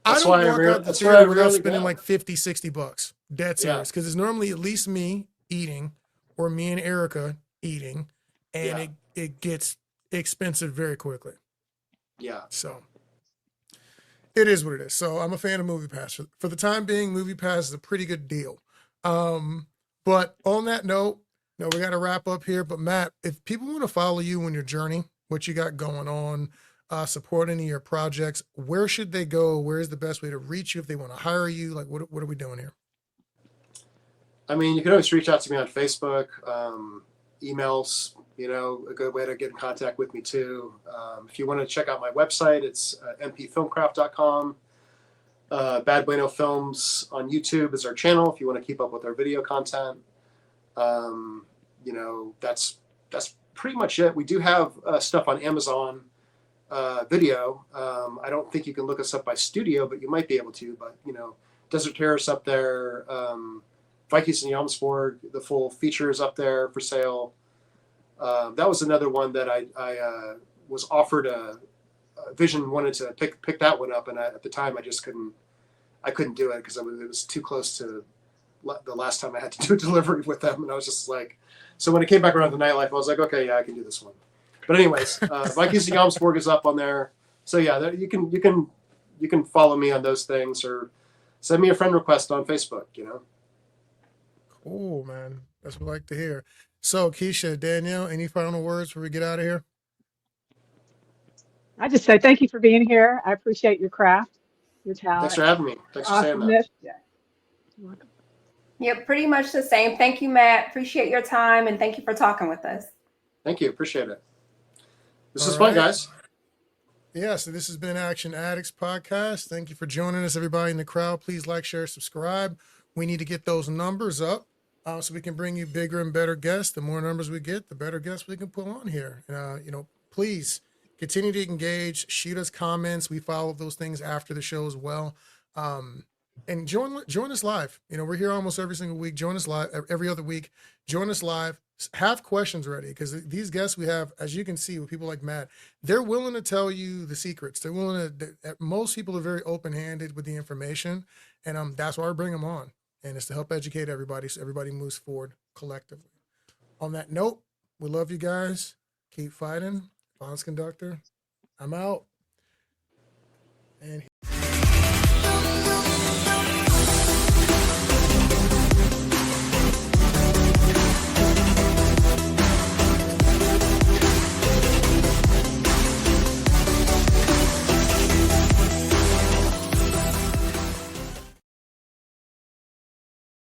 I don't walk out the theater without spending like $50-$60. Dead serious. Because it's normally at least me eating or me and Erica eating. And it gets expensive very quickly. Yeah. So it is what it is. So I'm a fan of MoviePass. For the time being, MoviePass is a pretty good deal. But on that note, we got to wrap up here. But Matt, if people want to follow you on your journey, what you got going on, support any of your projects, where should they go? Where's the best way to reach you if they want to hire you? Like, what are we doing here? I mean, you can always reach out to me on Facebook, emails, a good way to get in contact with me too. If you want to check out my website, it's mpfilmcraft.com. Bad Bueno Films on YouTube is our channel if you want to keep up with our video content. That's pretty much it. We do have stuff on Amazon video. I don't think you can look us up by studio, but you might be able to. But Desert Terrace up there, Vikings and Jomsborg, the full feature is up there for sale. That was another one that I was offered Vision wanted to pick that one up, and at the time I just couldn't do it because it was too close to the last time I had to do a delivery with them, and I was just like, so when it came back around to Nightlife, I was like, okay, yeah, I can do this one. But anyways, Vikings and Jomsborg is up on there, so yeah, you can follow me on those things or send me a friend request on Facebook. Cool, man. That's what I like to hear. So, Keisha, Danielle, any final words before we get out of here? I just say thank you for being here. I appreciate your craft, your talent. Thanks for having me. Thanks for saying that. Yeah. You're welcome. Yep, pretty much the same. Thank you, Matt. Appreciate your time, and thank you for talking with us. Thank you. Appreciate it. This is All fun, right. guys. Yeah, so this has been Action Addicts Podcast. Thank you for joining us, everybody in the crowd. Please like, share, subscribe. We need to get those numbers up so we can bring you bigger and better guests. The more numbers we get, the better guests we can put on here. Please continue to engage, shoot us comments. We follow those things after the show as well. And join us live. We're here almost every single week. Join us live every other week. Join us live. have questions ready, because these guests we have, as you can see with people like Matt, they're willing to tell you the secrets. They're willing to, most people are very open-handed with the information, and that's why I bring them on. And it's to help educate everybody so everybody moves forward collectively. On that note, we love you guys. Keep fighting. Bonds Conductor, I'm out.